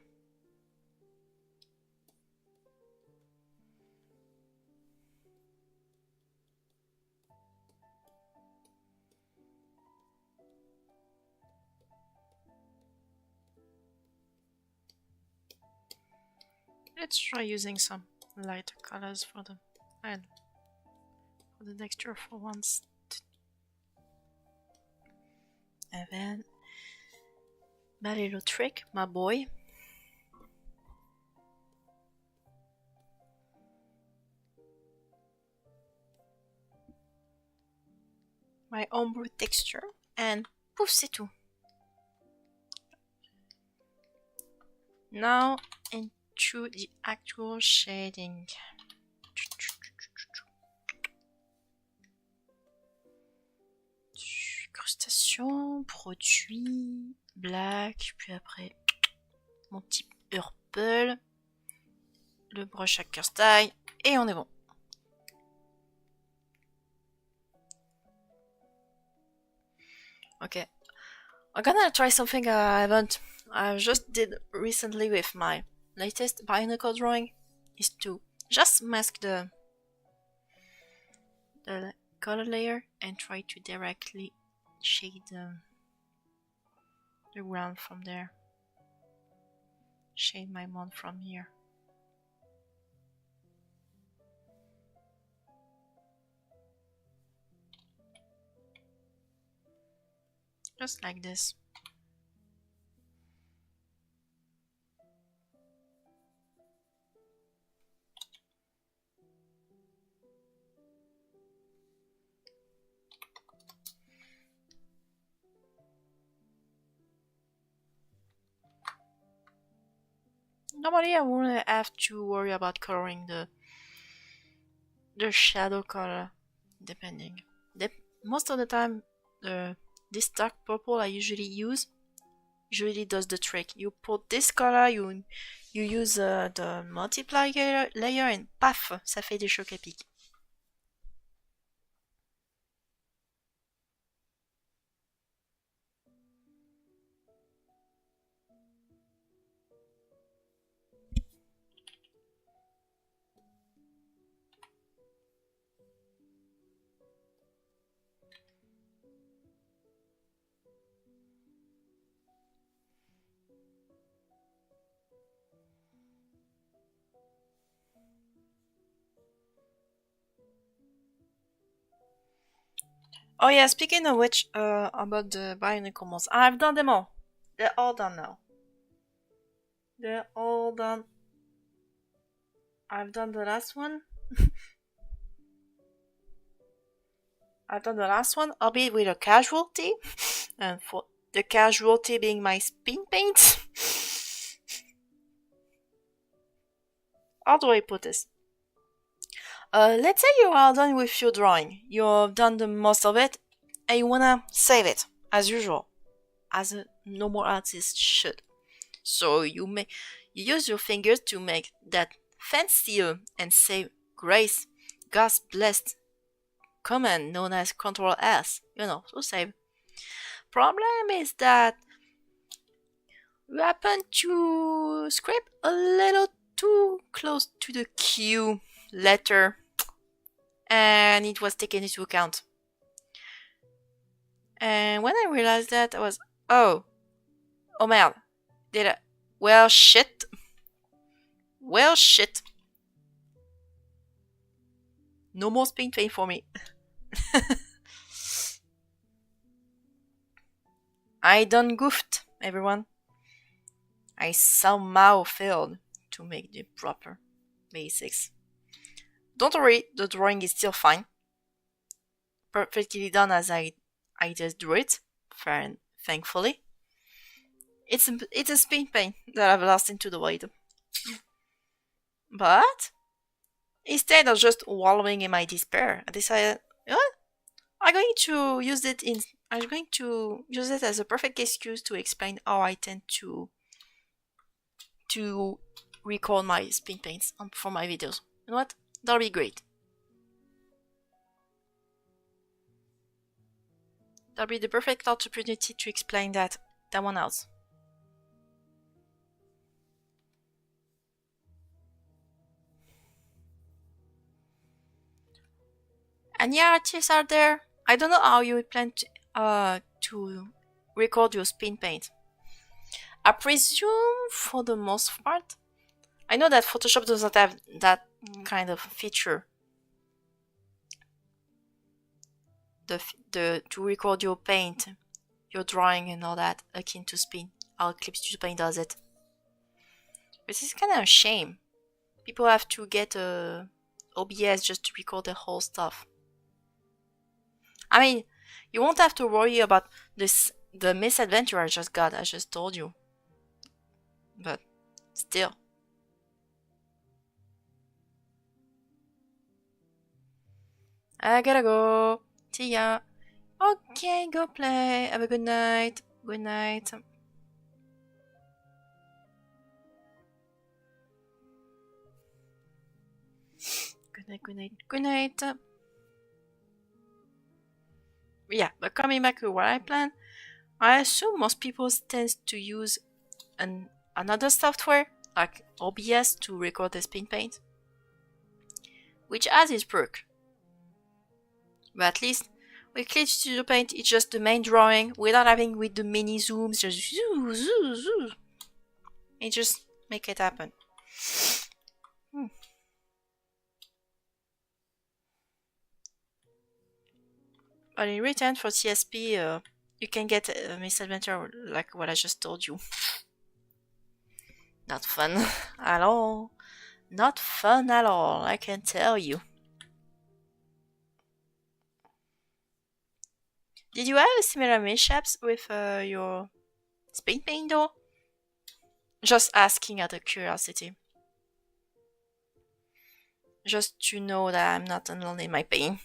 Let's try using some lighter colors for the texture for once. And then my little trick, my boy. My ombre texture and poof, c'est tout. Now into the actual shading. Incrustation, produit, black, puis après mon petit purple, le brush à style et on est bon. Okay, I'm gonna try something I just did recently with my latest bionicle drawing, is to just mask the color layer and try to directly shade the ground from there. Shade my moon from here. Just like this. Normally I wouldn't have to worry about coloring the shadow color, depending. Most of the time this dark purple I usually use usually does the trick. You put this color, you use the multiplier layer and paf, ça fait des chocs épiques. Oh yeah, speaking of which, about the bionicle monsters, I've done them all. They're all done now. They're all done. I've done the last one. I've done the last one, albeit with a casualty, and for the casualty being my spin paint. How do I put this? Let's say you are done with your drawing. You've done the most of it, and you wanna save it, as usual, as a normal artist should. So you use your fingers to make that fancier and say grace, God's blessed command known as Control S. So save. Problem is that you happen to scrape a little too close to the Q letter, and it was taken into account. And when I realized that, I was, oh man, did I? Well, shit. No more spin paint for me. I done goofed, everyone. I somehow failed to make the proper basics. Don't worry, the drawing is still fine. Perfectly done as I just drew it, thankfully. It's a spin paint that I've lost into the void. But instead of just wallowing in my despair, I decided, you know what? I'm going to use it as a perfect excuse to explain how I tend to record my spin paints for my videos. You know what? That'll be great. That'll be the perfect opportunity to explain that one out. Any artists out there? I don't know how you plan to record your spin paint. I presume for the most part. I know that Photoshop doesn't have that kind of feature. To record your paint, your drawing and all that akin to spin. How Eclipse to Paint does it. But it's kind of a shame. People have to get OBS just to record the whole stuff. I mean, you won't have to worry about the misadventure I just told you. But still. I gotta go. See ya. Okay, go play. Have a good night. Good night. Good night. Yeah, but coming back to what I plan, I assume most people tend to use another software like OBS to record the spin paint, which has its perk. But at least with Eclipse Studio Paint, it's just the main drawing without having with the mini zooms, just zoo. And just make it happen. But in return for CSP, you can get a misadventure like what I just told you. Not fun at all. Not fun at all, I can tell you. Did you have similar mishaps with your spin paint though? Just asking out of curiosity. Just to know that I'm not alone in my pain.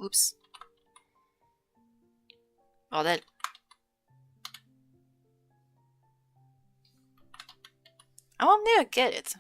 Oops. Bordel. I won't never get it.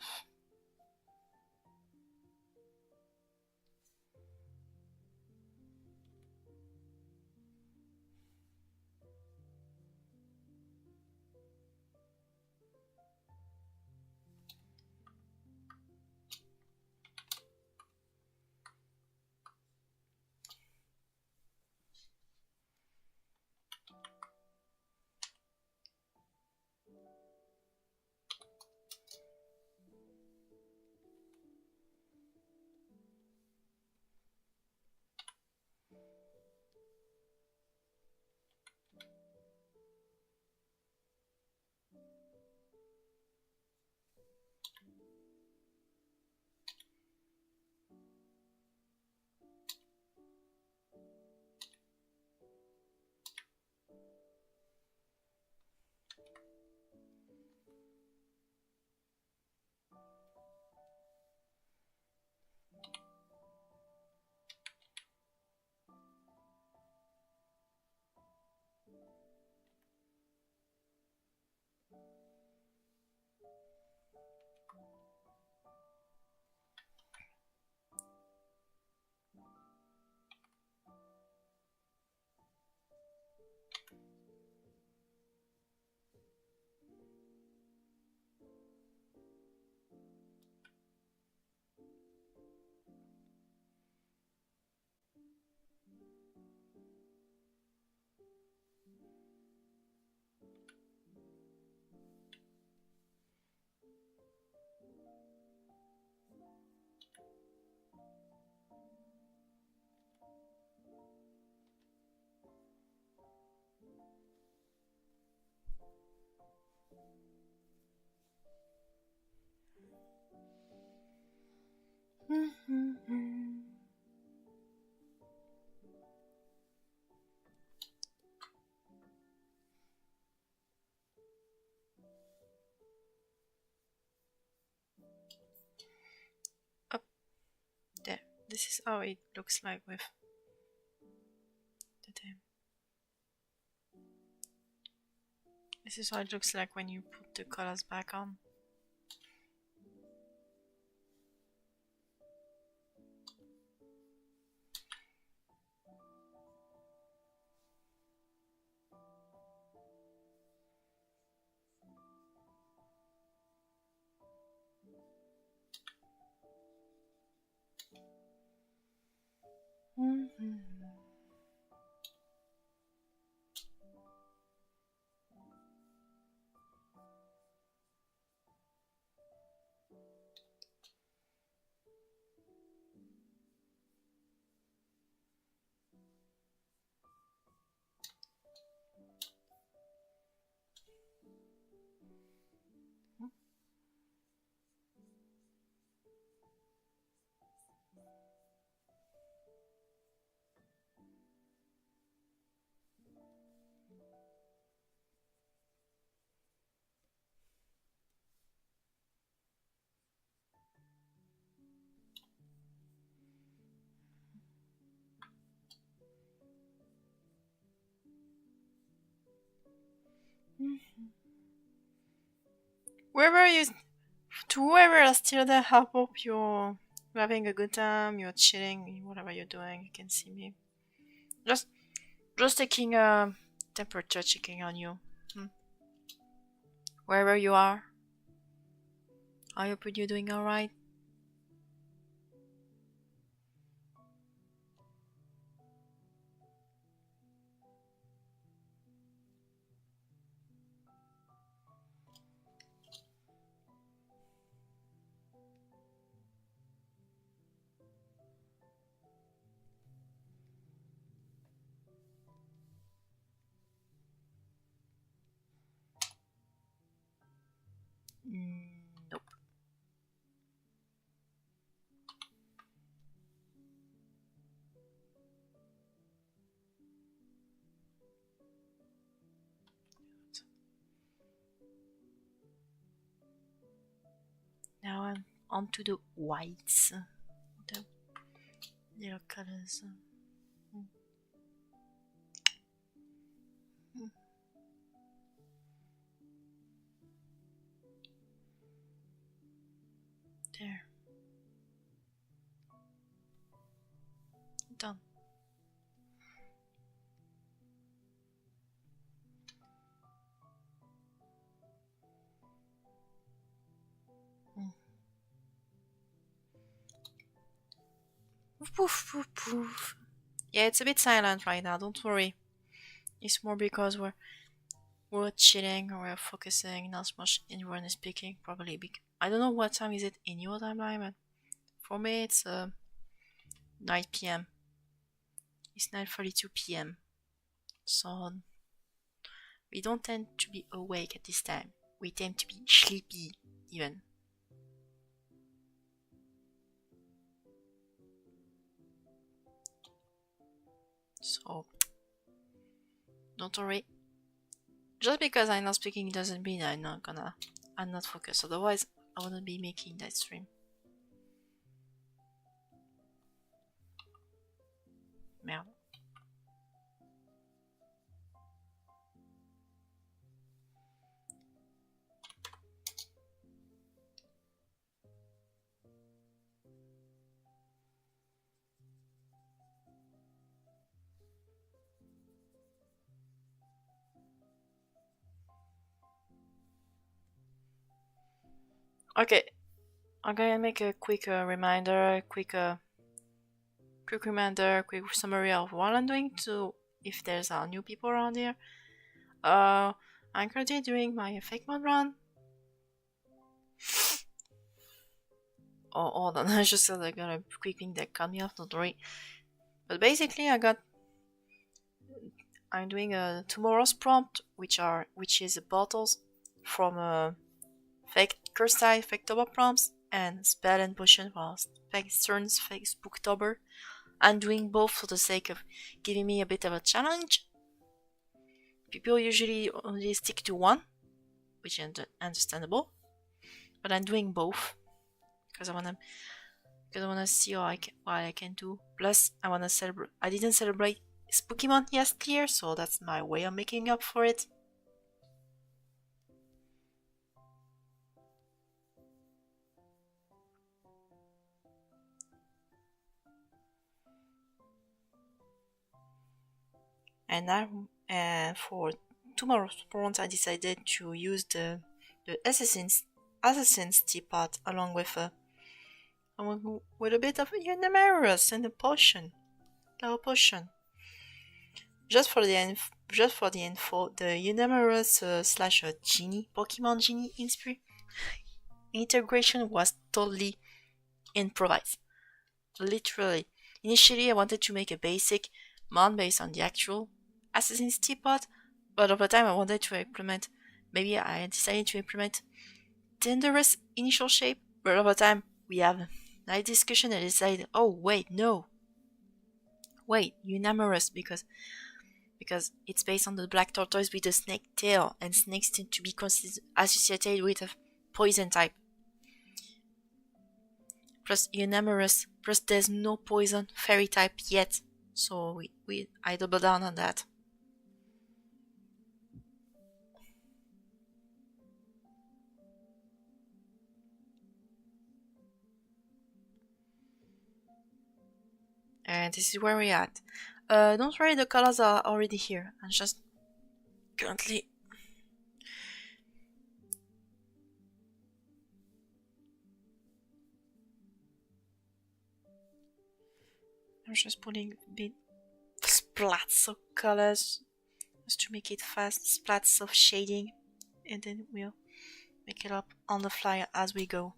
Up there. This is how it looks like with the time. This is what it looks like when you put the colors back on. Whoever is still there, I hope you're having a good time, you're chilling, whatever you're doing, you can see me. Just taking a temperature checking on you. Wherever you are. I hope you're doing alright. Nope. Now I'm onto the whites. The little colors. There. Done. Poof, poof, poof. Yeah, it's a bit silent right now, don't worry. It's more because we're chilling or we're focusing, not so much anyone is speaking, probably. I don't know what time is it in your timeline, but for me it's 9 p.m. It's 9:42 p.m. So we don't tend to be awake at this time. We tend to be sleepy, even. So don't worry. Just because I'm not speaking doesn't mean I'm not focused. Otherwise, I wouldn't be making that stream. Merde. Okay, I'm gonna make a quick reminder, quick summary of what I'm doing to if there's new people around here. I'm currently doing my fake mod run. Oh, hold on, I just said I got a quick thing that cut me off, don't worry. But basically, I'm doing a tomorrow's prompt, which is bottles from Faketober prompts and spell and potion for Turns Faketober. I'm doing both for the sake of giving me a bit of a challenge. People usually only stick to one, which is understandable, but I'm doing both because I wanna see what I can do. Plus, I wanna celebrate. I didn't celebrate Pokemon yesterday, so that's my way of making up for it. And for tomorrow's prompt, I decided to use the assassin's teapot along with a bit of Unimerus and a potion, Just for the info, the Unimerus slash genie Pokemon genie integration was totally improvised. Literally, initially I wanted to make a basic mod based on the actual Assassin's Teapot, but over time I wanted to implement. Maybe I decided to implement Tinderous initial shape, but over time we have a nice discussion and decided, oh wait, no, wait, Unimerus because it's based on the black tortoise with a snake tail, and snakes tend to be associated with a poison type. Plus Unimerus, plus there's no poison fairy type yet, so I double down on that. And this is where we're at. Don't worry, the colors are already here. I'm just currently putting a bit splats of colors just to make it fast, splats of shading, and then we'll make it up on the fly as we go.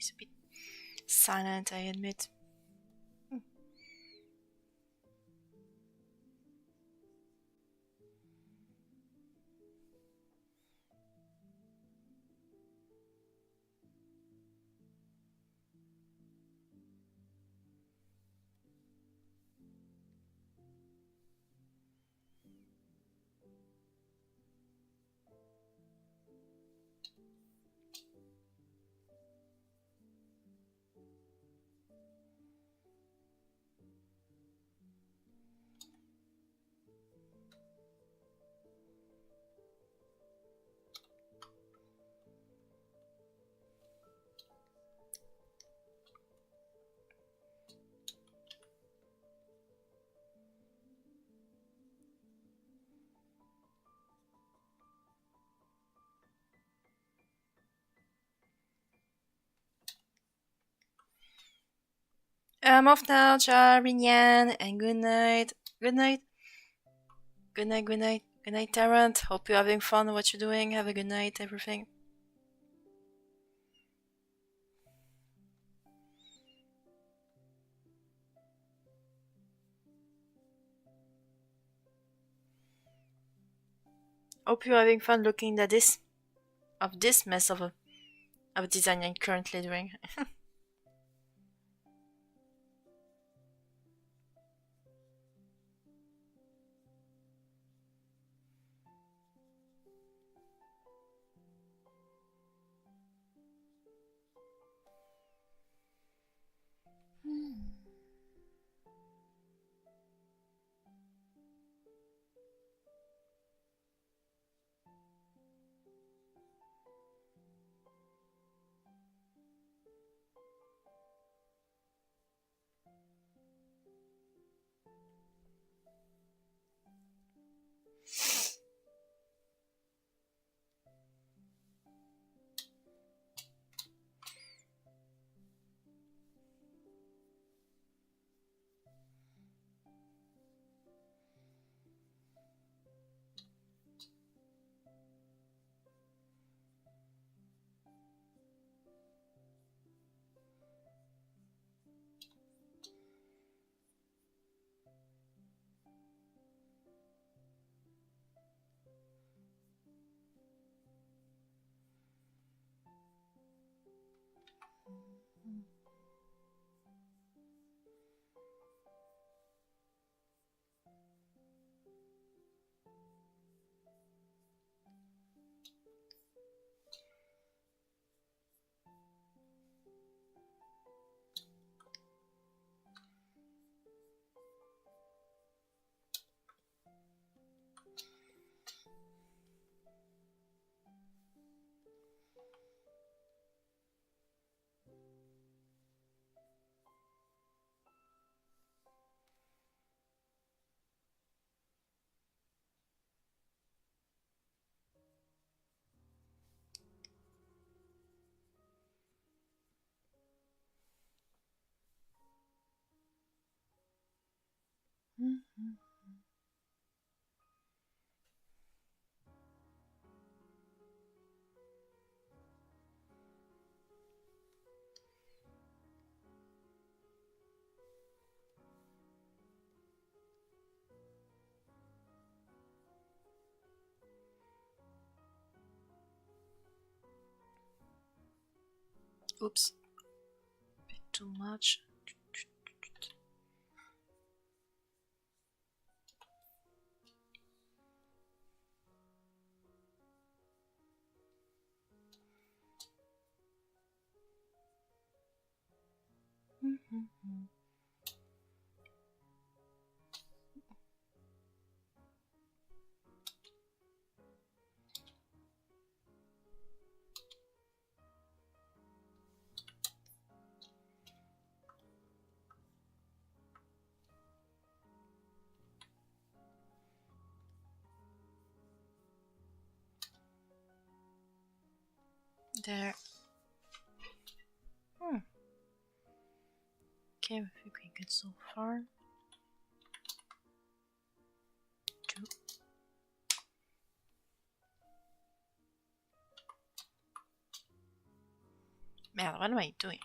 He's a bit silent, I admit. I'm off now, Charinian, and good night. Good night. Good night, good night. Good night, Tarrant. Hope you're having fun what you're doing. Have a good night, everything. Hope you're having fun looking at this mess of a design I'm currently doing. Oops. A bit too much. There. Okay, I think we good so far. Two. Man, what am I doing?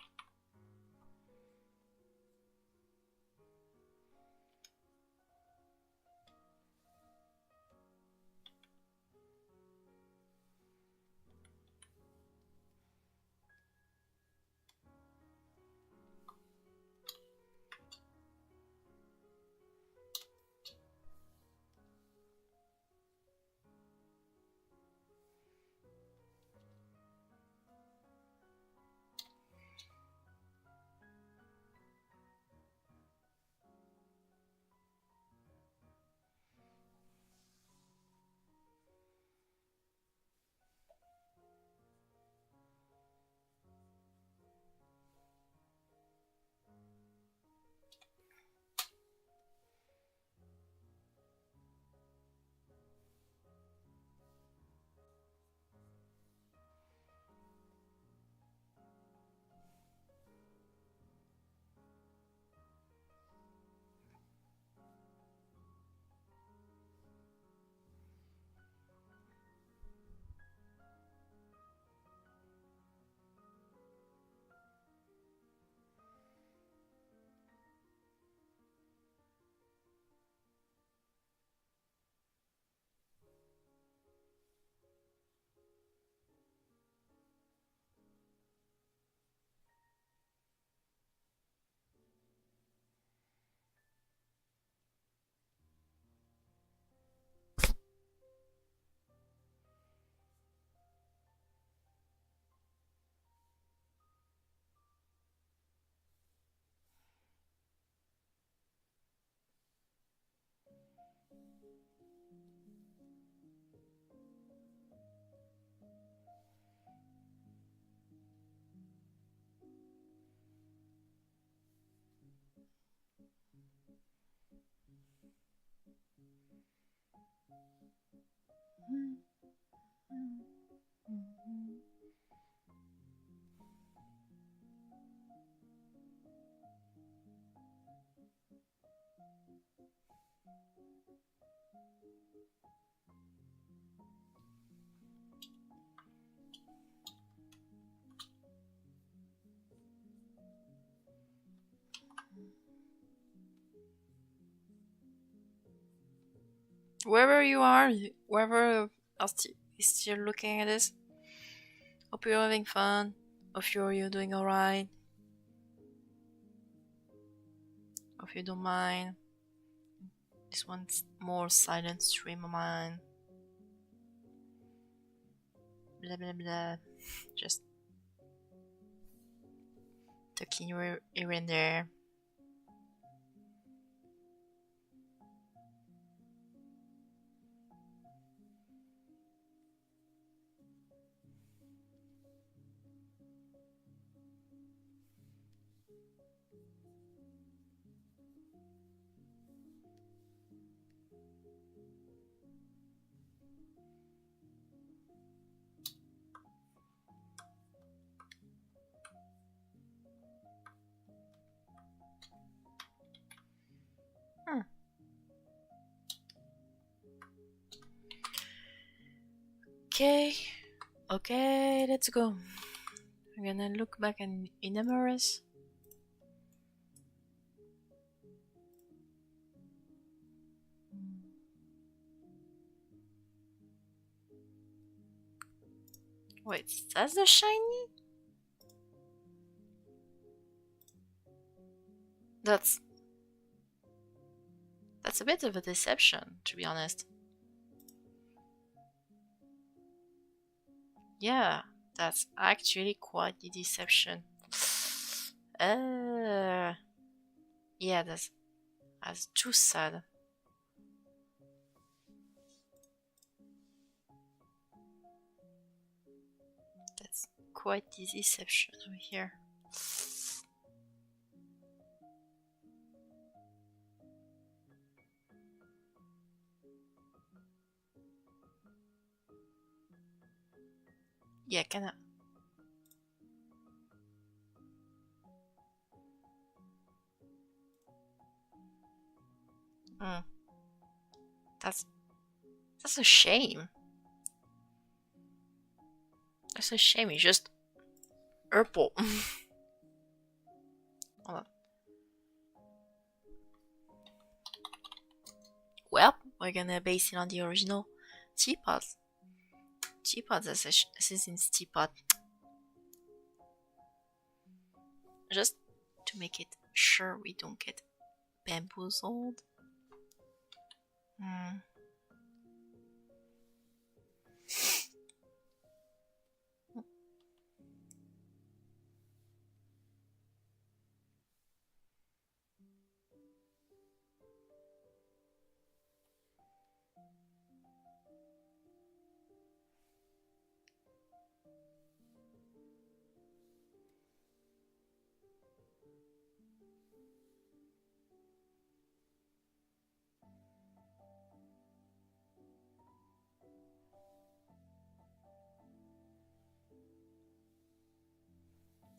Wherever you are, wherever else is still looking at this, hope you're having fun. Hope you're doing alright. Hope you don't mind. This one's more silent stream of mine. Blah blah blah. Just talking here and there. Okay, let's go. I'm gonna look back in Enamoris. Wait, that's the shiny? That's a bit of a deception, to be honest. Yeah, that's actually quite the deception. Yeah, that's too sad. That's quite the deception over here. Yeah, kinda. That's a shame. That's a shame. You just purple. Hold on. Well, we're gonna base it on the original teapot. Teapot, Assassin's teapot. Just to make it sure we don't get bamboozled.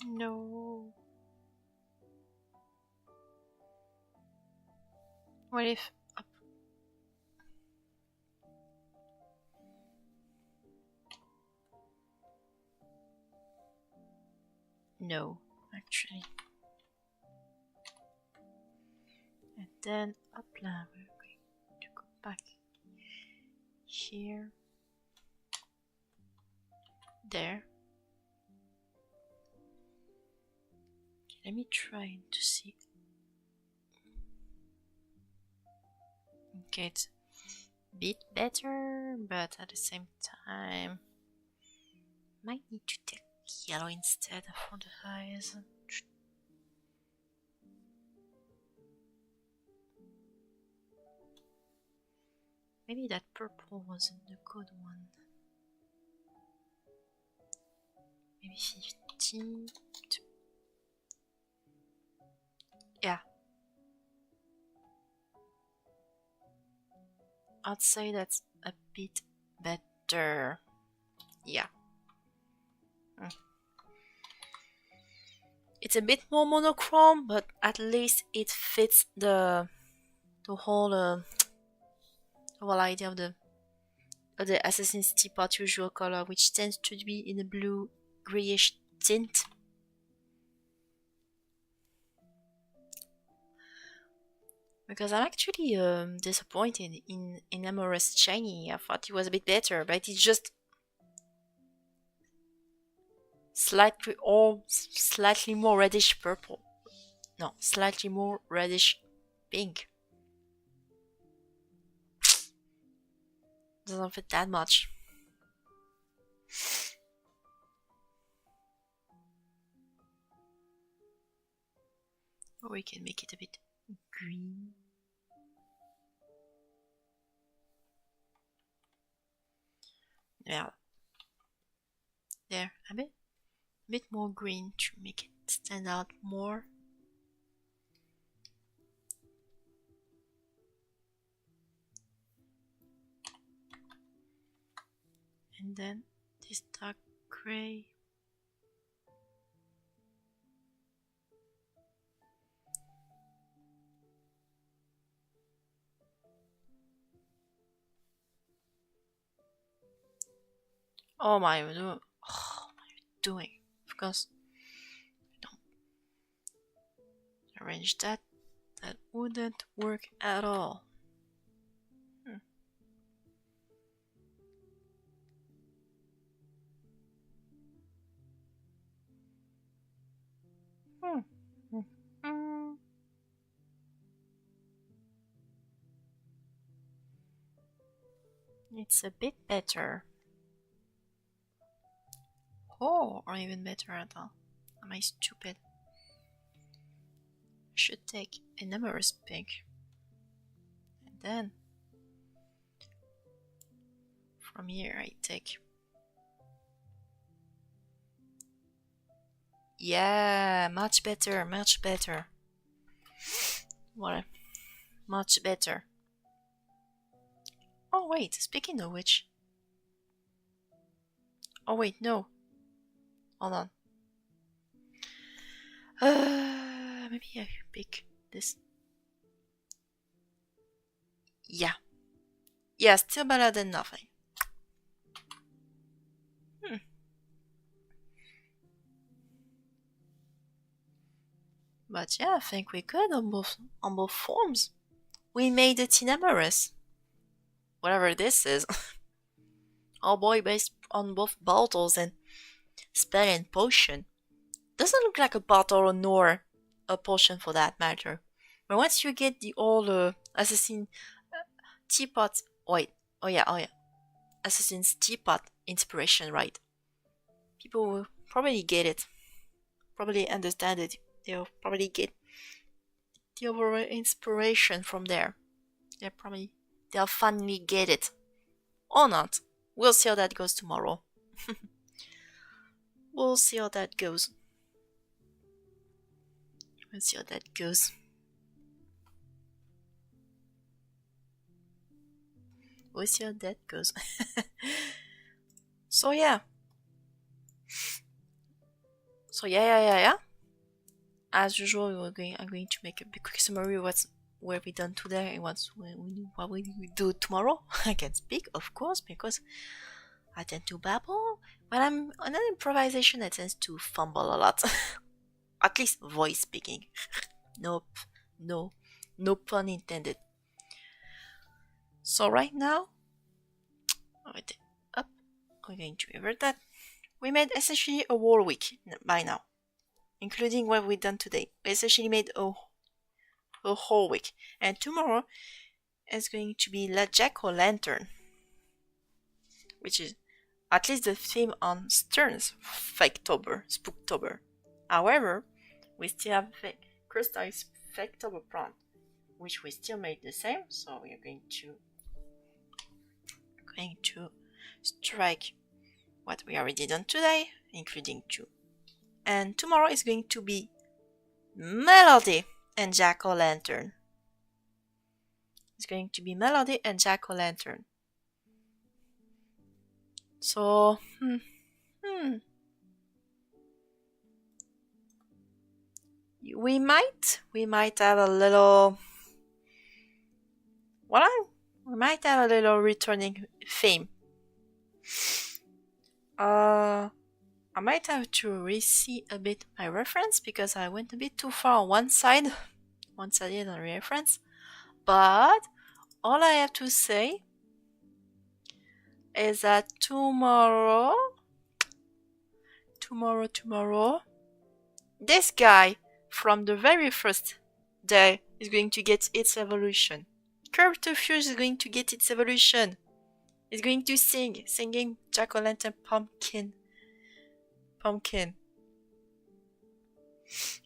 No. What if up? No, actually. And then up là, we're going to go back here. There. Okay, let me try to see. Okay, it's a bit better, but at the same time, might need to take yellow instead for the eyes. Maybe that purple wasn't the good one. Maybe 50. Yeah. I'd say that's a bit better. Yeah. It's a bit more monochrome, but at least it fits the whole idea of the Assassin's Teapot usual color, which tends to be in a blue grayish tint. Because I'm actually disappointed in Amorous Shiny. I thought it was a bit better, but it's just slightly more reddish purple. No, slightly more reddish pink. Doesn't fit that much. Or we can make it a bit green. Yeah. There, a bit more green to make it stand out more. And then this dark gray. Oh my, what are you doing? Of course, don't arrange that. That wouldn't work at all. It's a bit better. Oh, or even better at all. Am I stupid? I should take a numerous pink. And then from here I take. Yeah, much better, much better. What? Much better. Oh wait, speaking of which. Oh wait, no. Hold on. Maybe I should pick this. Yeah. Yeah, still better than nothing. But yeah, I think we could on both forms. We made it Tinamorous. Whatever this is. Oh boy, based on both bottles and spell and potion. Doesn't look like a bottle nor a potion for that matter. But once you get the old assassin teapot, wait, oh yeah, assassin's teapot inspiration right, people will probably get it, probably understand it. They'll probably get the overall inspiration from there. They'll finally get it, or not. We'll see how that goes tomorrow. We'll see how that goes. We'll see how that goes. We'll see how that goes. So yeah. As usual, I'm going to make a big quick summary of what we done today and what we do tomorrow. I can speak, of course, because I tend to babble. When I'm on an improvisation, I tend to fumble a lot. At least voice speaking. Nope. No pun intended. So right now, we're going to revert that. We made essentially a whole week by now, including what we done today. We essentially made a whole week, and tomorrow is going to be La Jack-o'-lantern, which is at least the theme on Stern's Faketober, Spooktober. However, we still have Crystal's Faketober prompt, which we still made the same, so we are going to strike what we already done today, including 2. And tomorrow is going to be Melody and Jack-o'-lantern. It's going to be Melody and Jack-o'-lantern. So, we might have a little. We might have a little returning theme. I might have to re-see a bit my reference because I went a bit too far on one side on reference. But all I have to say is that tomorrow, this guy from the very first day is going to get its evolution. Curve to Fuse is going to get its evolution. It's going to singing Jack-o'-lantern pumpkin.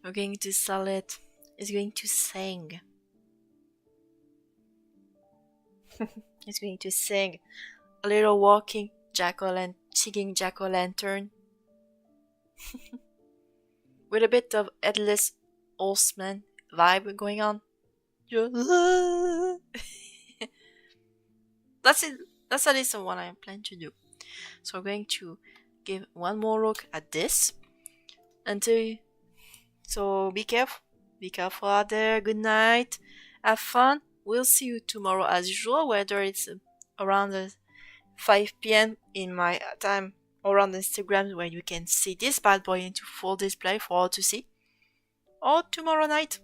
We're going to sell it. It's going to sing. It's going to sing a little walking singing Jack-o'-lantern. With a bit of Headless Horseman vibe going on. That's it. That's at least what I plan to do. So we're going to give one more look at this. So be careful. Be careful out there. Good night. Have fun. We'll see you tomorrow as usual, whether it's around 5 p.m. in my time or on Instagram where you can see this bad boy into full display for all to see. Or tomorrow night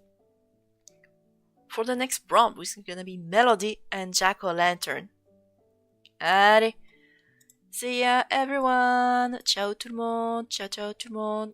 for the next prompt, which is gonna be Melody and Jack-o'-lantern. Allez, see ya everyone. Ciao tout le monde. Ciao tout le monde.